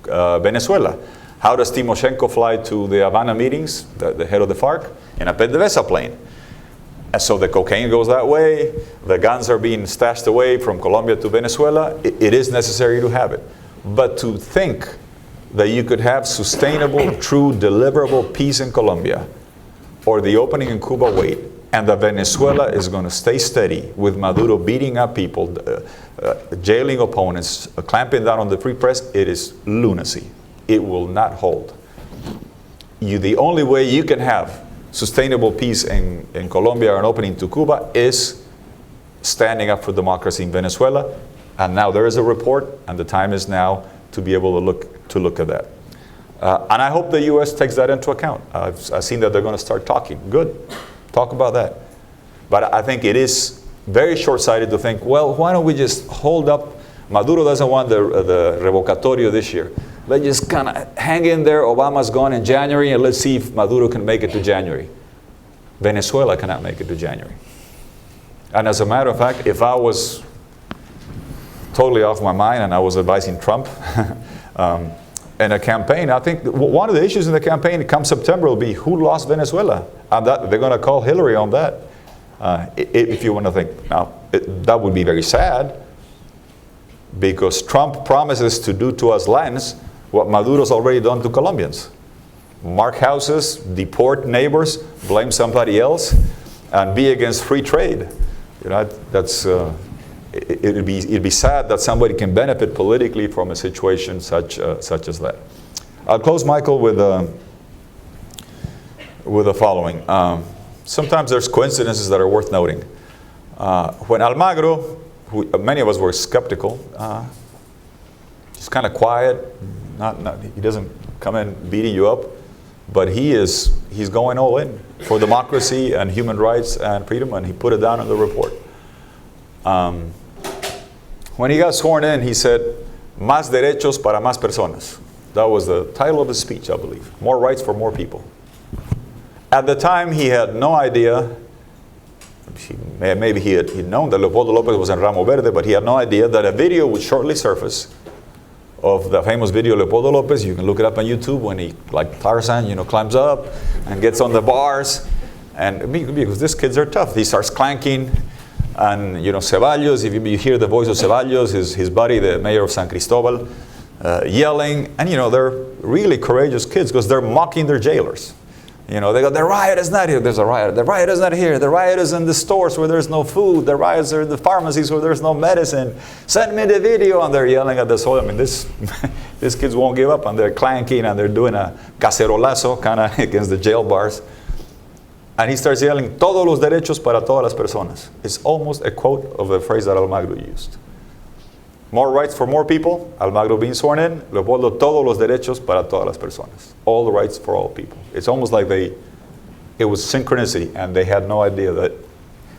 Venezuela. How does Timoshenko fly to the Havana meetings, the head of the FARC? In a PDVSA plane. And so the cocaine goes that way, the guns are being stashed away from Colombia to Venezuela. It is necessary to have it. But to think that you could have sustainable, true, deliverable peace in Colombia, or the opening in Cuba, wait, and that Venezuela is going to stay steady with Maduro beating up people, jailing opponents, clamping down on the free press, it is lunacy. It will not hold. The only way you can have sustainable peace in Colombia and opening to Cuba is standing up for democracy in Venezuela. And now there is a report, and the time is now to be able to look at that. And I hope the U.S. takes that into account. I've seen that they're going to start talking. Good. Talk about that. But I think it is very short-sighted to think, well, why don't we just hold up? Maduro doesn't want the revocatorio this year. Let's just kind of hang in there. Obama's gone in January, and let's see if Maduro can make it to January. Venezuela cannot make it to January. And as a matter of fact, if I was totally off my mind and I was advising Trump in a campaign, I think one of the issues in the campaign come September will be who lost Venezuela. And they're going to call Hillary on that. If you want to think, now, that would be very sad, because Trump promises to do to us Latins what Maduro's already done to Colombians. Mark houses, deport neighbors, blame somebody else, and be against free trade. You know, that's it'd be sad that somebody can benefit politically from a situation such as that. I'll close, Michael, with the following. Sometimes there's coincidences that are worth noting. When Almagro, who many of us were skeptical, he's kind of quiet. He doesn't come in beating you up, but he's going all in for democracy and human rights and freedom, and he put it down in the report. When he got sworn in, he said, "Más derechos para más personas." That was the title of his speech, I believe. More rights for more people. At the time, he had no idea. Maybe he'd known that Leopoldo Lopez was in Ramo Verde, but he had no idea that a video would shortly surface of the famous video Leopoldo Lopez. You can look it up on YouTube when he, like Tarzan, climbs up and gets on the bars. And because these kids are tough, he starts clanking. And Ceballos, if you hear the voice of Ceballos, his buddy, the mayor of San Cristobal, yelling. And they're really courageous kids because they're mocking their jailers. They go, the riot is not here. There's a riot. The riot is not here. The riot is in the stores where there's no food. The riots are in the pharmacies where there's no medicine. Send me the video. And they're yelling at the soil. I mean, these kids won't give up. And they're clanking and they're doing a cacerolazo kind of against the jail bars. And he starts yelling, todos los derechos para todas las personas. It's almost a quote of the phrase that Almagro used. More rights for more people, Almagro being sworn in, Leopoldo, todos los derechos para todas las personas. All the rights for all people. It's almost like it was synchronicity, and they had no idea that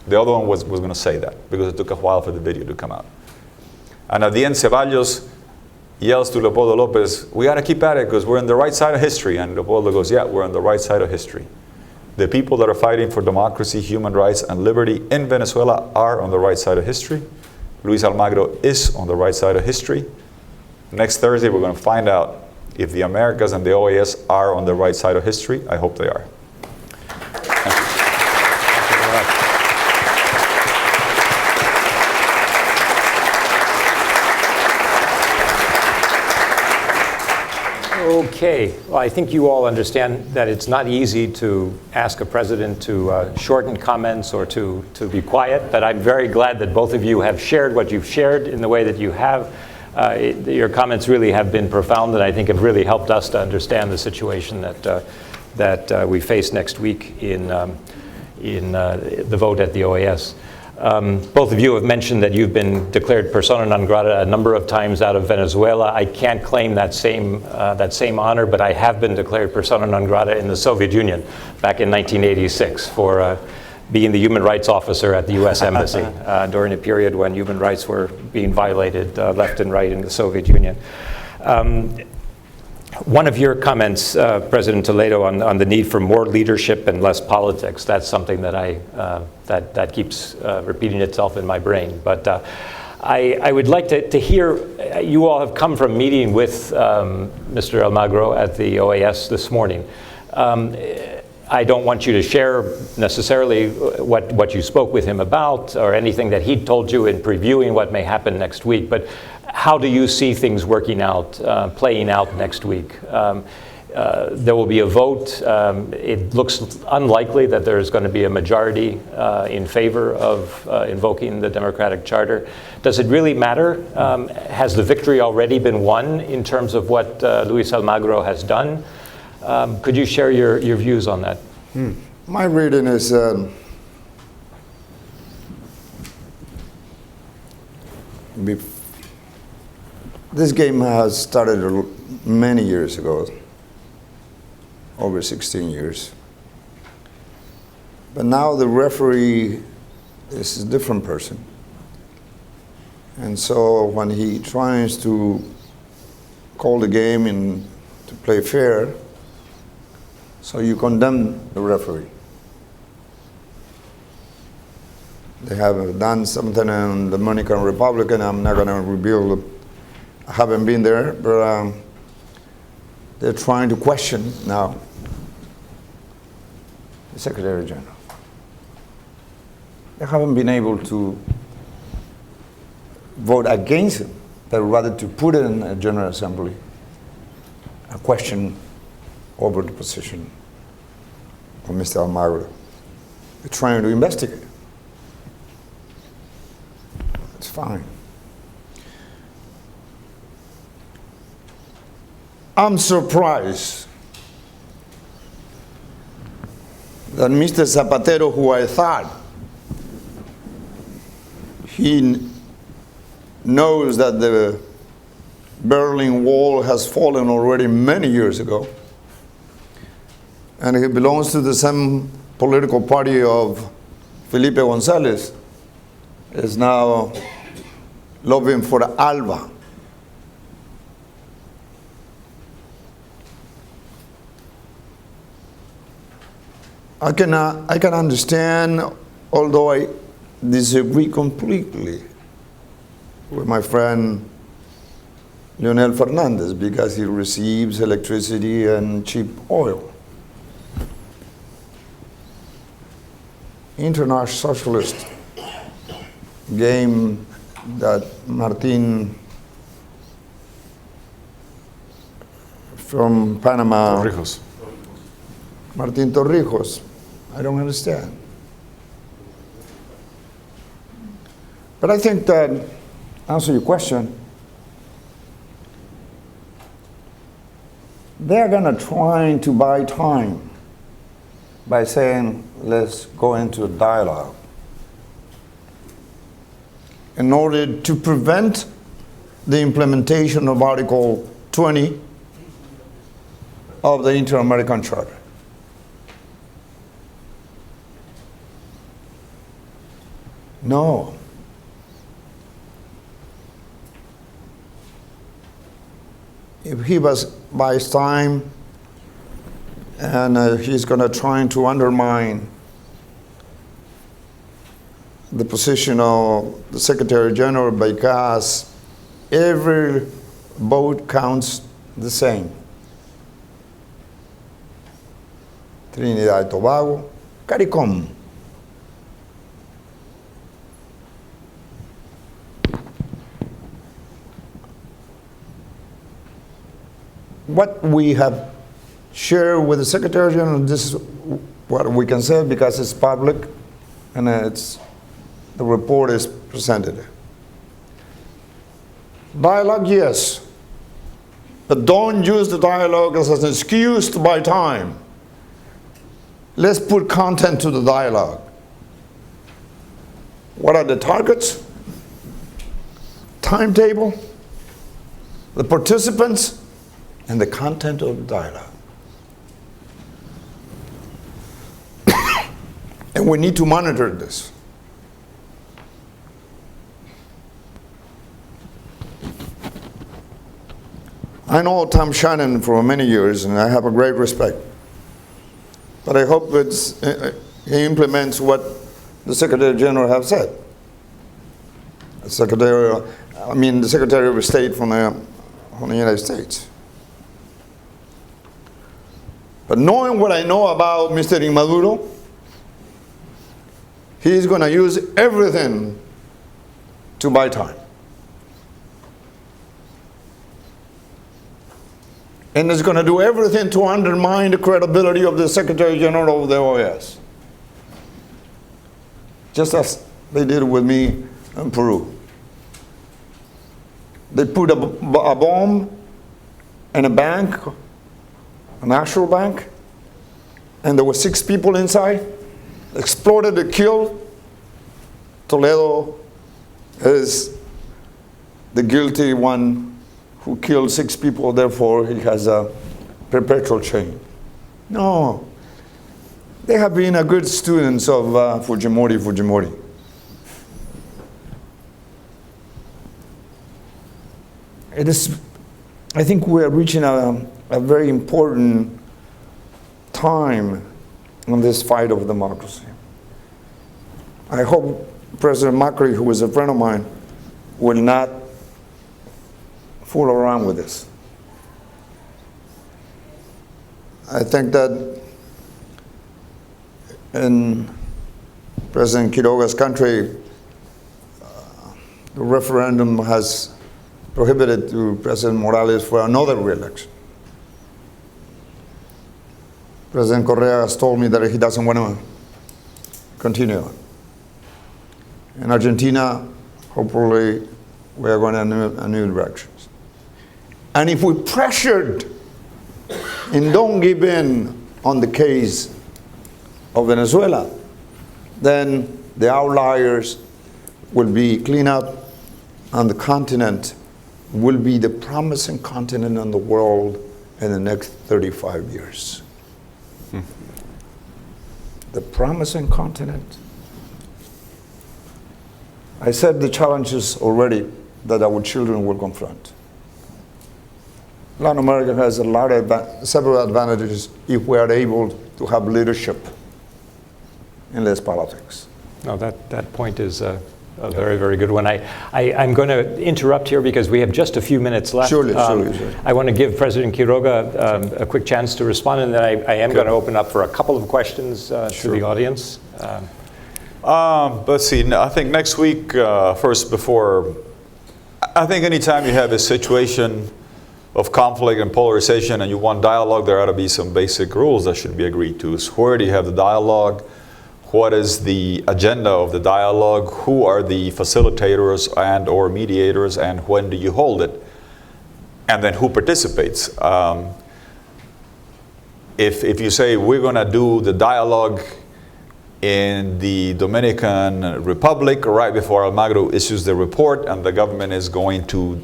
the other one was going to say that, because it took a while for the video to come out. And at the end, Ceballos yells to Leopoldo Lopez, we got to keep at it because we're on the right side of history. And Leopoldo goes, yeah, we're on the right side of history. The people that are fighting for democracy, human rights, and liberty in Venezuela are on the right side of history. Luis Almagro is on the right side of history. Next Thursday, we're going to find out if the Americas and the OAS are on the right side of history. I hope they are. Okay. Well, I think you all understand that it's not easy to ask a president to shorten comments or to be quiet, but I'm very glad that both of you have shared what you've shared in the way that you have. Your comments really have been profound, and I think have really helped us to understand the situation that we face next week in the vote at the OAS. Both of you have mentioned that you've been declared persona non grata a number of times out of Venezuela. I can't claim that same honor, but I have been declared persona non grata in the Soviet Union back in 1986 for being the human rights officer at the U.S. Embassy during a period when human rights were being violated left and right in the Soviet Union. One of your comments, President Toledo, on the need for more leadership and less politics, that's something that that keeps repeating itself in my brain. But I would like to hear, you all have come from meeting with Mr. Almagro at the OAS this morning. I don't want you to share necessarily what you spoke with him about or anything that he told you in previewing what may happen next week, but how do you see things working out, playing out next week? There will be a vote. It looks unlikely that there's going to be a majority in favor of invoking the democratic charter. Does it really matter? Has the victory already been won in terms of what Luis Almagro has done? Could you share your views on that? My reading is this game has started many years ago, over 16 years. But now the referee is a different person. And so when he tries to call the game and to play fair, so you condemn the referee. They have done something in the Dominican Republic, and I'm not going to reveal, I haven't been there, but they're trying to question now the Secretary General. They haven't been able to vote against him, but rather to put in a General Assembly a question over the position of Mr. Almagro. They're trying to investigate. It's fine. I'm surprised that Mr. Zapatero, who I thought he knows that the Berlin Wall has fallen already many years ago, and he belongs to the same political party of Felipe Gonzalez, is now lobbying for ALBA. I can understand, although I disagree completely with my friend Leonel Fernandez, because he receives electricity and cheap oil. International socialist game that Martin from Panama, Torrijos. Martin Torrijos, I don't understand. But I think that, answer your question, they're going to try to buy time by saying, let's go into a dialogue in order to prevent the implementation of Article 20 of the Inter-American Charter. No. If he buys time and he's going to try to undermine the position of the Secretary General, because every vote counts the same. Trinidad and Tobago, CARICOM. What we have shared with the Secretary General, this is what we can say because it's public and the report is presented. Dialogue, yes, but don't use the dialogue as an excuse to buy time. Let's put content to the dialogue. What are the targets? Timetable, the participants, and the content of the dialogue. And we need to monitor this. I know Tom Shannon for many years, and I have a great respect. But I hope he implements what the Secretary General have said. the Secretary of State from the United States. But knowing what I know about Mr. Maduro, he's going to use everything to buy time. And is going to do everything to undermine the credibility of the Secretary General of the OAS. Just as they did with me in Peru. They put a bomb in a bank, a national bank, and there were 6 people inside. Exploded, it killed. Toledo is the guilty one who killed 6 people, therefore he has a perpetual chain. No. They have been a good students of Fujimori. It is, I think we are reaching a very important time in this fight of democracy. I hope President Macri, who is a friend of mine, will not fool around with this. I think that in President Quiroga's country, the referendum has prohibited to President Morales for another re-election. President Correa has told me that he doesn't want to continue. In Argentina, hopefully, we are going in a new direction. And if we pressured and don't give in on the case of Venezuela, then the outliers will be cleaned up and the continent will be the promising continent in the world in the next 35 years. The promising continent. I said the challenges already that our children will confront. Latin America has several advantages if we are able to have leadership in less politics. No, that point is a very, very good one. I'm going to interrupt here because we have just a few minutes left. Surely. I want to give President Quiroga a quick chance to respond, and then I am going to open up for a couple of questions to the audience. Let's see, I think next week, I think anytime you have a situation of conflict and polarization and you want dialogue, there ought to be some basic rules that should be agreed to. So where do you have the dialogue? What is the agenda of the dialogue? Who are the facilitators and or mediators, and when do you hold it? And then who participates? If you say we're going to do the dialogue in the Dominican Republic right before Almagro issues the report, and the government is going to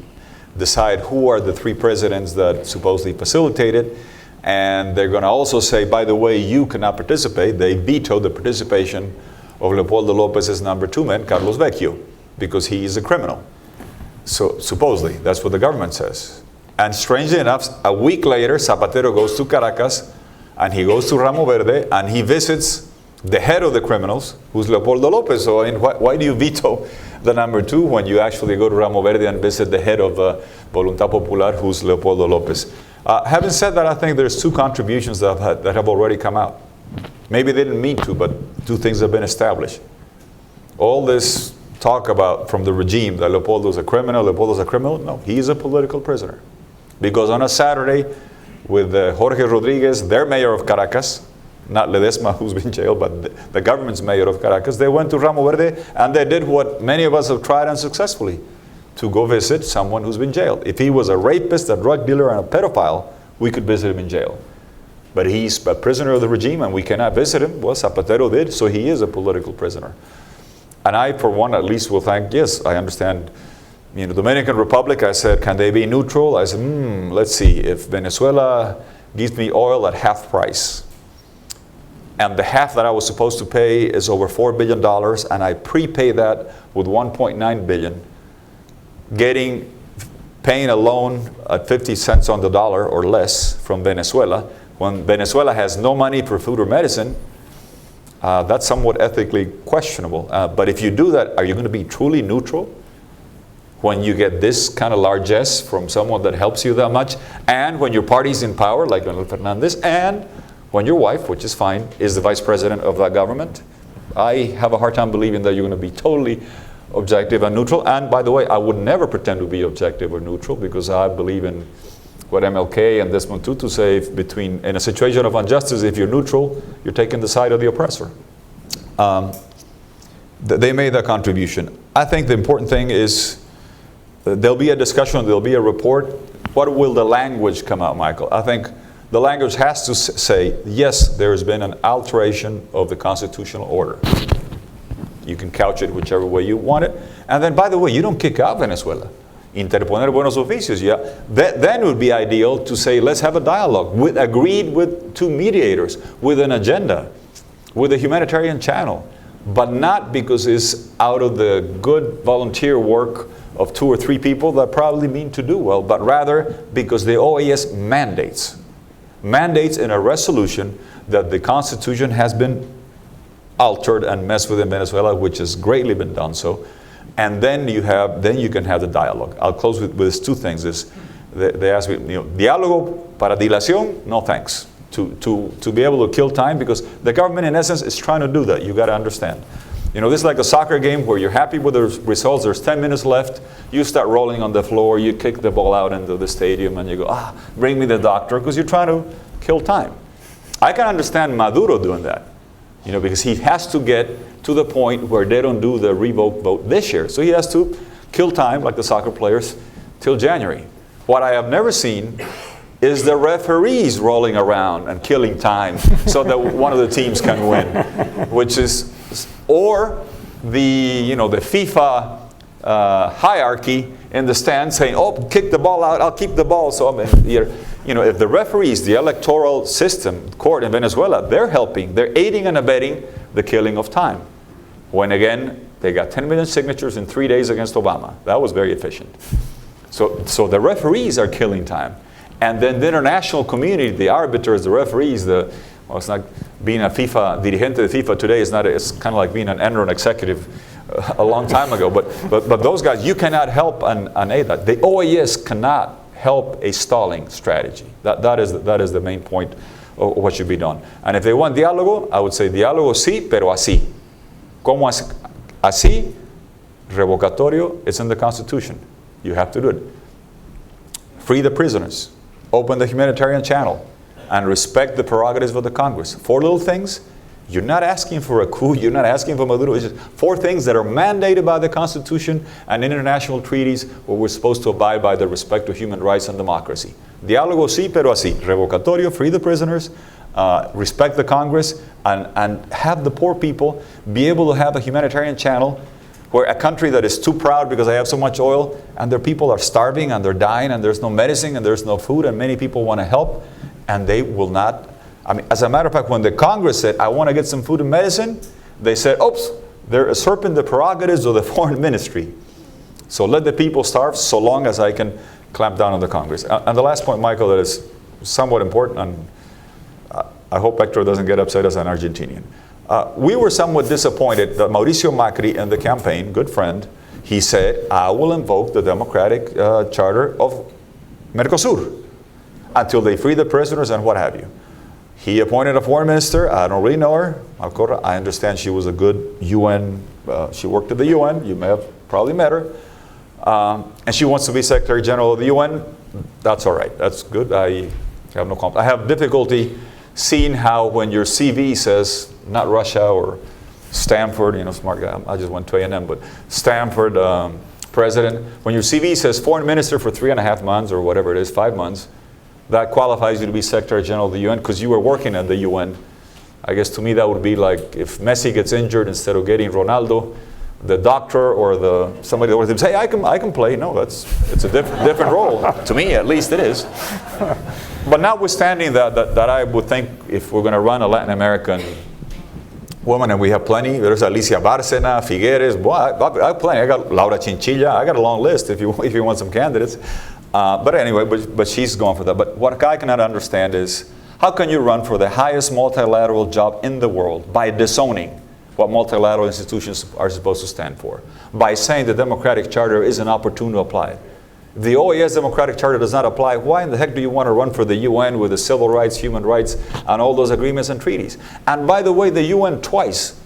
decide who are the 3 presidents that supposedly facilitated, and they're going to also say, by the way, you cannot participate. They vetoed the participation of Leopoldo Lopez's number 2 man, Carlos Vecchio, because he is a criminal. So supposedly, that's what the government says. And strangely enough, a week later, Zapatero goes to Caracas, and he goes to Ramo Verde, and he visits the head of the criminals, who's Leopoldo Lopez. So why do you veto the number 2 when you actually go to Ramo Verde and visit the head of Voluntad Popular, who's Leopoldo Lopez? Having said that, I think there's 2 contributions that have already come out. Maybe they didn't mean to, but 2 things have been established. All this talk about from the regime that Leopoldo's a criminal, no, he's a political prisoner. Because on a Saturday with Jorge Rodriguez, their mayor of Caracas, not Ledesma, who's been jailed, but the government's mayor of Caracas, they went to Ramo Verde and they did what many of us have tried unsuccessfully, to go visit someone who's been jailed. If he was a rapist, a drug dealer, and a pedophile, we could visit him in jail. But he's a prisoner of the regime and we cannot visit him. Well, Zapatero did, so he is a political prisoner. And I, for one, at least will thank, yes, I understand, Dominican Republic, I said, can they be neutral? I said, let's see, if Venezuela gives me oil at half price, and the half that I was supposed to pay is over $4 billion, and I prepay that with $1.9 billion, paying a loan at 50 cents on the dollar or less from Venezuela, when Venezuela has no money for food or medicine, that's somewhat ethically questionable. But if you do that, are you going to be truly neutral? when you get this kind of largesse from someone that helps you that much, and when your party's in power, like Leonel Fernandez, and when your wife, which is fine, is the vice president of that government. I have a hard time believing that you're going to be totally objective and neutral. And by the way, I would never pretend to be objective or neutral, because I believe in what MLK and Desmond Tutu say, in a situation of injustice, if you're neutral, you're taking the side of the oppressor. They made that contribution. I think the important thing is there'll be a discussion, there'll be a report. What will the language come out, Michael? I think the language has to say, yes, there has been an alteration of the constitutional order. You can couch it whichever way you want it. And then, by the way, you don't kick out Venezuela. Interponer buenos oficios, yeah. Then it would be ideal to say, let's have a dialogue, agreed with two mediators, with an agenda, with a humanitarian channel, but not because it's out of the good volunteer work of 2 or 3 people that probably mean to do well, but rather because the OAS mandates in a resolution that the Constitution has been altered and messed with in Venezuela, which has greatly been done so. And then you can have the dialogue. I'll close with these 2 things. They ask me, diálogo para dilación? No thanks. To be able to kill time, because the government in essence is trying to do that. You got to understand. This is like a soccer game where you're happy with the results. There's 10 minutes left. You start rolling on the floor. You kick the ball out into the stadium and you go, bring me the doctor, because you're trying to kill time. I can understand Maduro doing that, because he has to get to the point where they don't do the revoke vote this year. So he has to kill time, like the soccer players, till January. What I have never seen is the referees rolling around and killing time so that one of the teams can win, or the FIFA hierarchy in the stand saying, kick the ball out, I'll keep the ball. So if the referees, the electoral system, court in Venezuela, they're aiding and abetting the killing of time. When again, they got 10 million signatures in 3 days against Obama. That was very efficient. So the referees are killing time. And then the international community, the arbiters, the referees, it's not being a FIFA, dirigente de FIFA today it's kind of like being an Enron executive a long time ago. But those guys, you cannot help and aid that. The OAS cannot help a stalling strategy. That is the main point of what should be done. And if they want diálogo, I would say diálogo sí, pero así. ¿Cómo así? Revocatorio, it's in the Constitution. You have to do it. Free the prisoners. Open the humanitarian channel. And respect the prerogatives of the Congress. 4 little things. You're not asking for a coup. You're not asking for Maduro. It's just 4 things that are mandated by the Constitution and international treaties where we're supposed to abide by the respect of human rights and democracy. Diálogo sí, pero así. Revocatorio, free the prisoners, respect the Congress, and have the poor people be able to have a humanitarian channel where a country that is too proud because they have so much oil and their people are starving and they're dying and there's no medicine and there's no food and many people want to help and they will not. As a matter of fact, when the Congress said, I want to get some food and medicine, they said, oops, they're usurping the prerogatives of the foreign ministry. So let the people starve so long as I can clamp down on the Congress. And the last point, Michael, that is somewhat important, and I hope Hector doesn't get upset as an Argentinian. We were somewhat disappointed that Mauricio Macri in the campaign, good friend, he said, I will invoke the democratic charter of Mercosur until they free the prisoners and what have you. He appointed a foreign minister. I don't really know her. I understand she was a good UN, she worked at the UN. You may have probably met her. And she wants to be Secretary General of the UN. That's all right. That's good. I have no complaint. I have difficulty seeing how when your CV says not Russia or Stanford, smart guy, I just went to A&M, but Stanford president, when your CV says foreign minister for 3.5 months or whatever it is, 5 months, that qualifies you to be Secretary General of the UN because you were working at the UN. I guess to me that would be like if Messi gets injured, instead of getting Ronaldo, the doctor or somebody that would say, hey, I can play. No, it's a different role. To me, at least it is. But notwithstanding that I would think if we're going to run a Latin American woman, and we have plenty, there's Alicia Bárcena, Figueres, boy, I have plenty. I got Laura Chinchilla. I got a long list if you want some candidates. But anyway, but she's going for that. But what I cannot understand is how can you run for the highest multilateral job in the world by disowning what multilateral institutions are supposed to stand for by saying the Democratic Charter is inopportune to apply. If the OAS Democratic Charter does not apply, why in the heck do you want to run for the UN with the civil rights, human rights, and all those agreements and treaties? And by the way, the UN twice,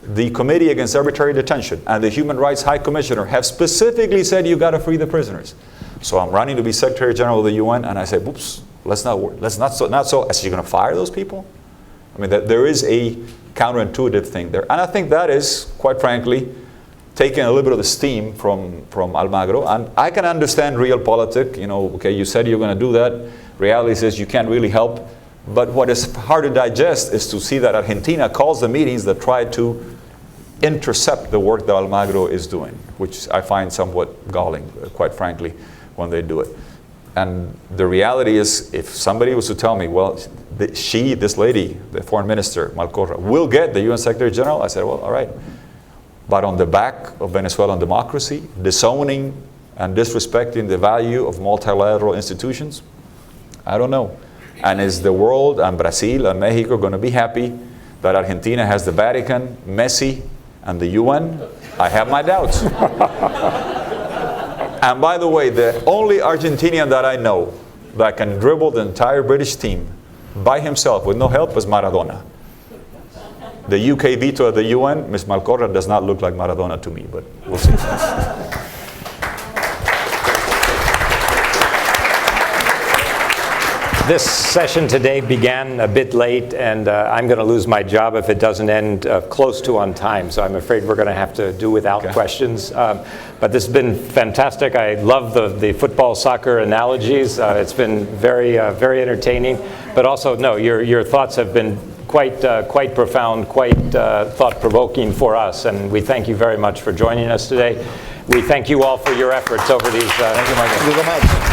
the Committee Against Arbitrary Detention and the Human Rights High Commissioner have specifically said you got to free the prisoners. So I'm running to be Secretary General of the UN, and I say, "Oops, let's not so." As you're going to fire those people? I mean, there is a counterintuitive thing there, and I think that is, quite frankly, taking a little bit of the steam from Almagro. And I can understand realpolitik. You know, okay, you said you're going to do that. Reality says you can't really help. But what is hard to digest is to see that Argentina calls the meetings that try to intercept the work that Almagro is doing, which I find somewhat galling, quite frankly, when they do it. And the reality is, if somebody was to tell me, well, this lady, the foreign minister, Malcorra, will get the UN Secretary General, I said, well, all right. But on the back of Venezuelan democracy, disowning and disrespecting the value of multilateral institutions, I don't know. And is the world and Brazil and Mexico going to be happy that Argentina has the Vatican, Messi, and the UN? I have my doubts. And by the way, the only Argentinian that I know that can dribble the entire British team by himself with no help is Maradona. The UK veto at the UN, Ms. Malcorra does not look like Maradona to me, but we'll see. This session today began a bit late, and I'm going to lose my job if it doesn't end close to on time. So I'm afraid we're going to have to do without questions. But this has been fantastic. I love the football, soccer analogies. It's been very, very entertaining. But also, no, your thoughts have been quite profound, quite thought-provoking for us. And we thank you very much for joining us today. We thank you all for your efforts over these. Thank you, Michael. Thank you so much.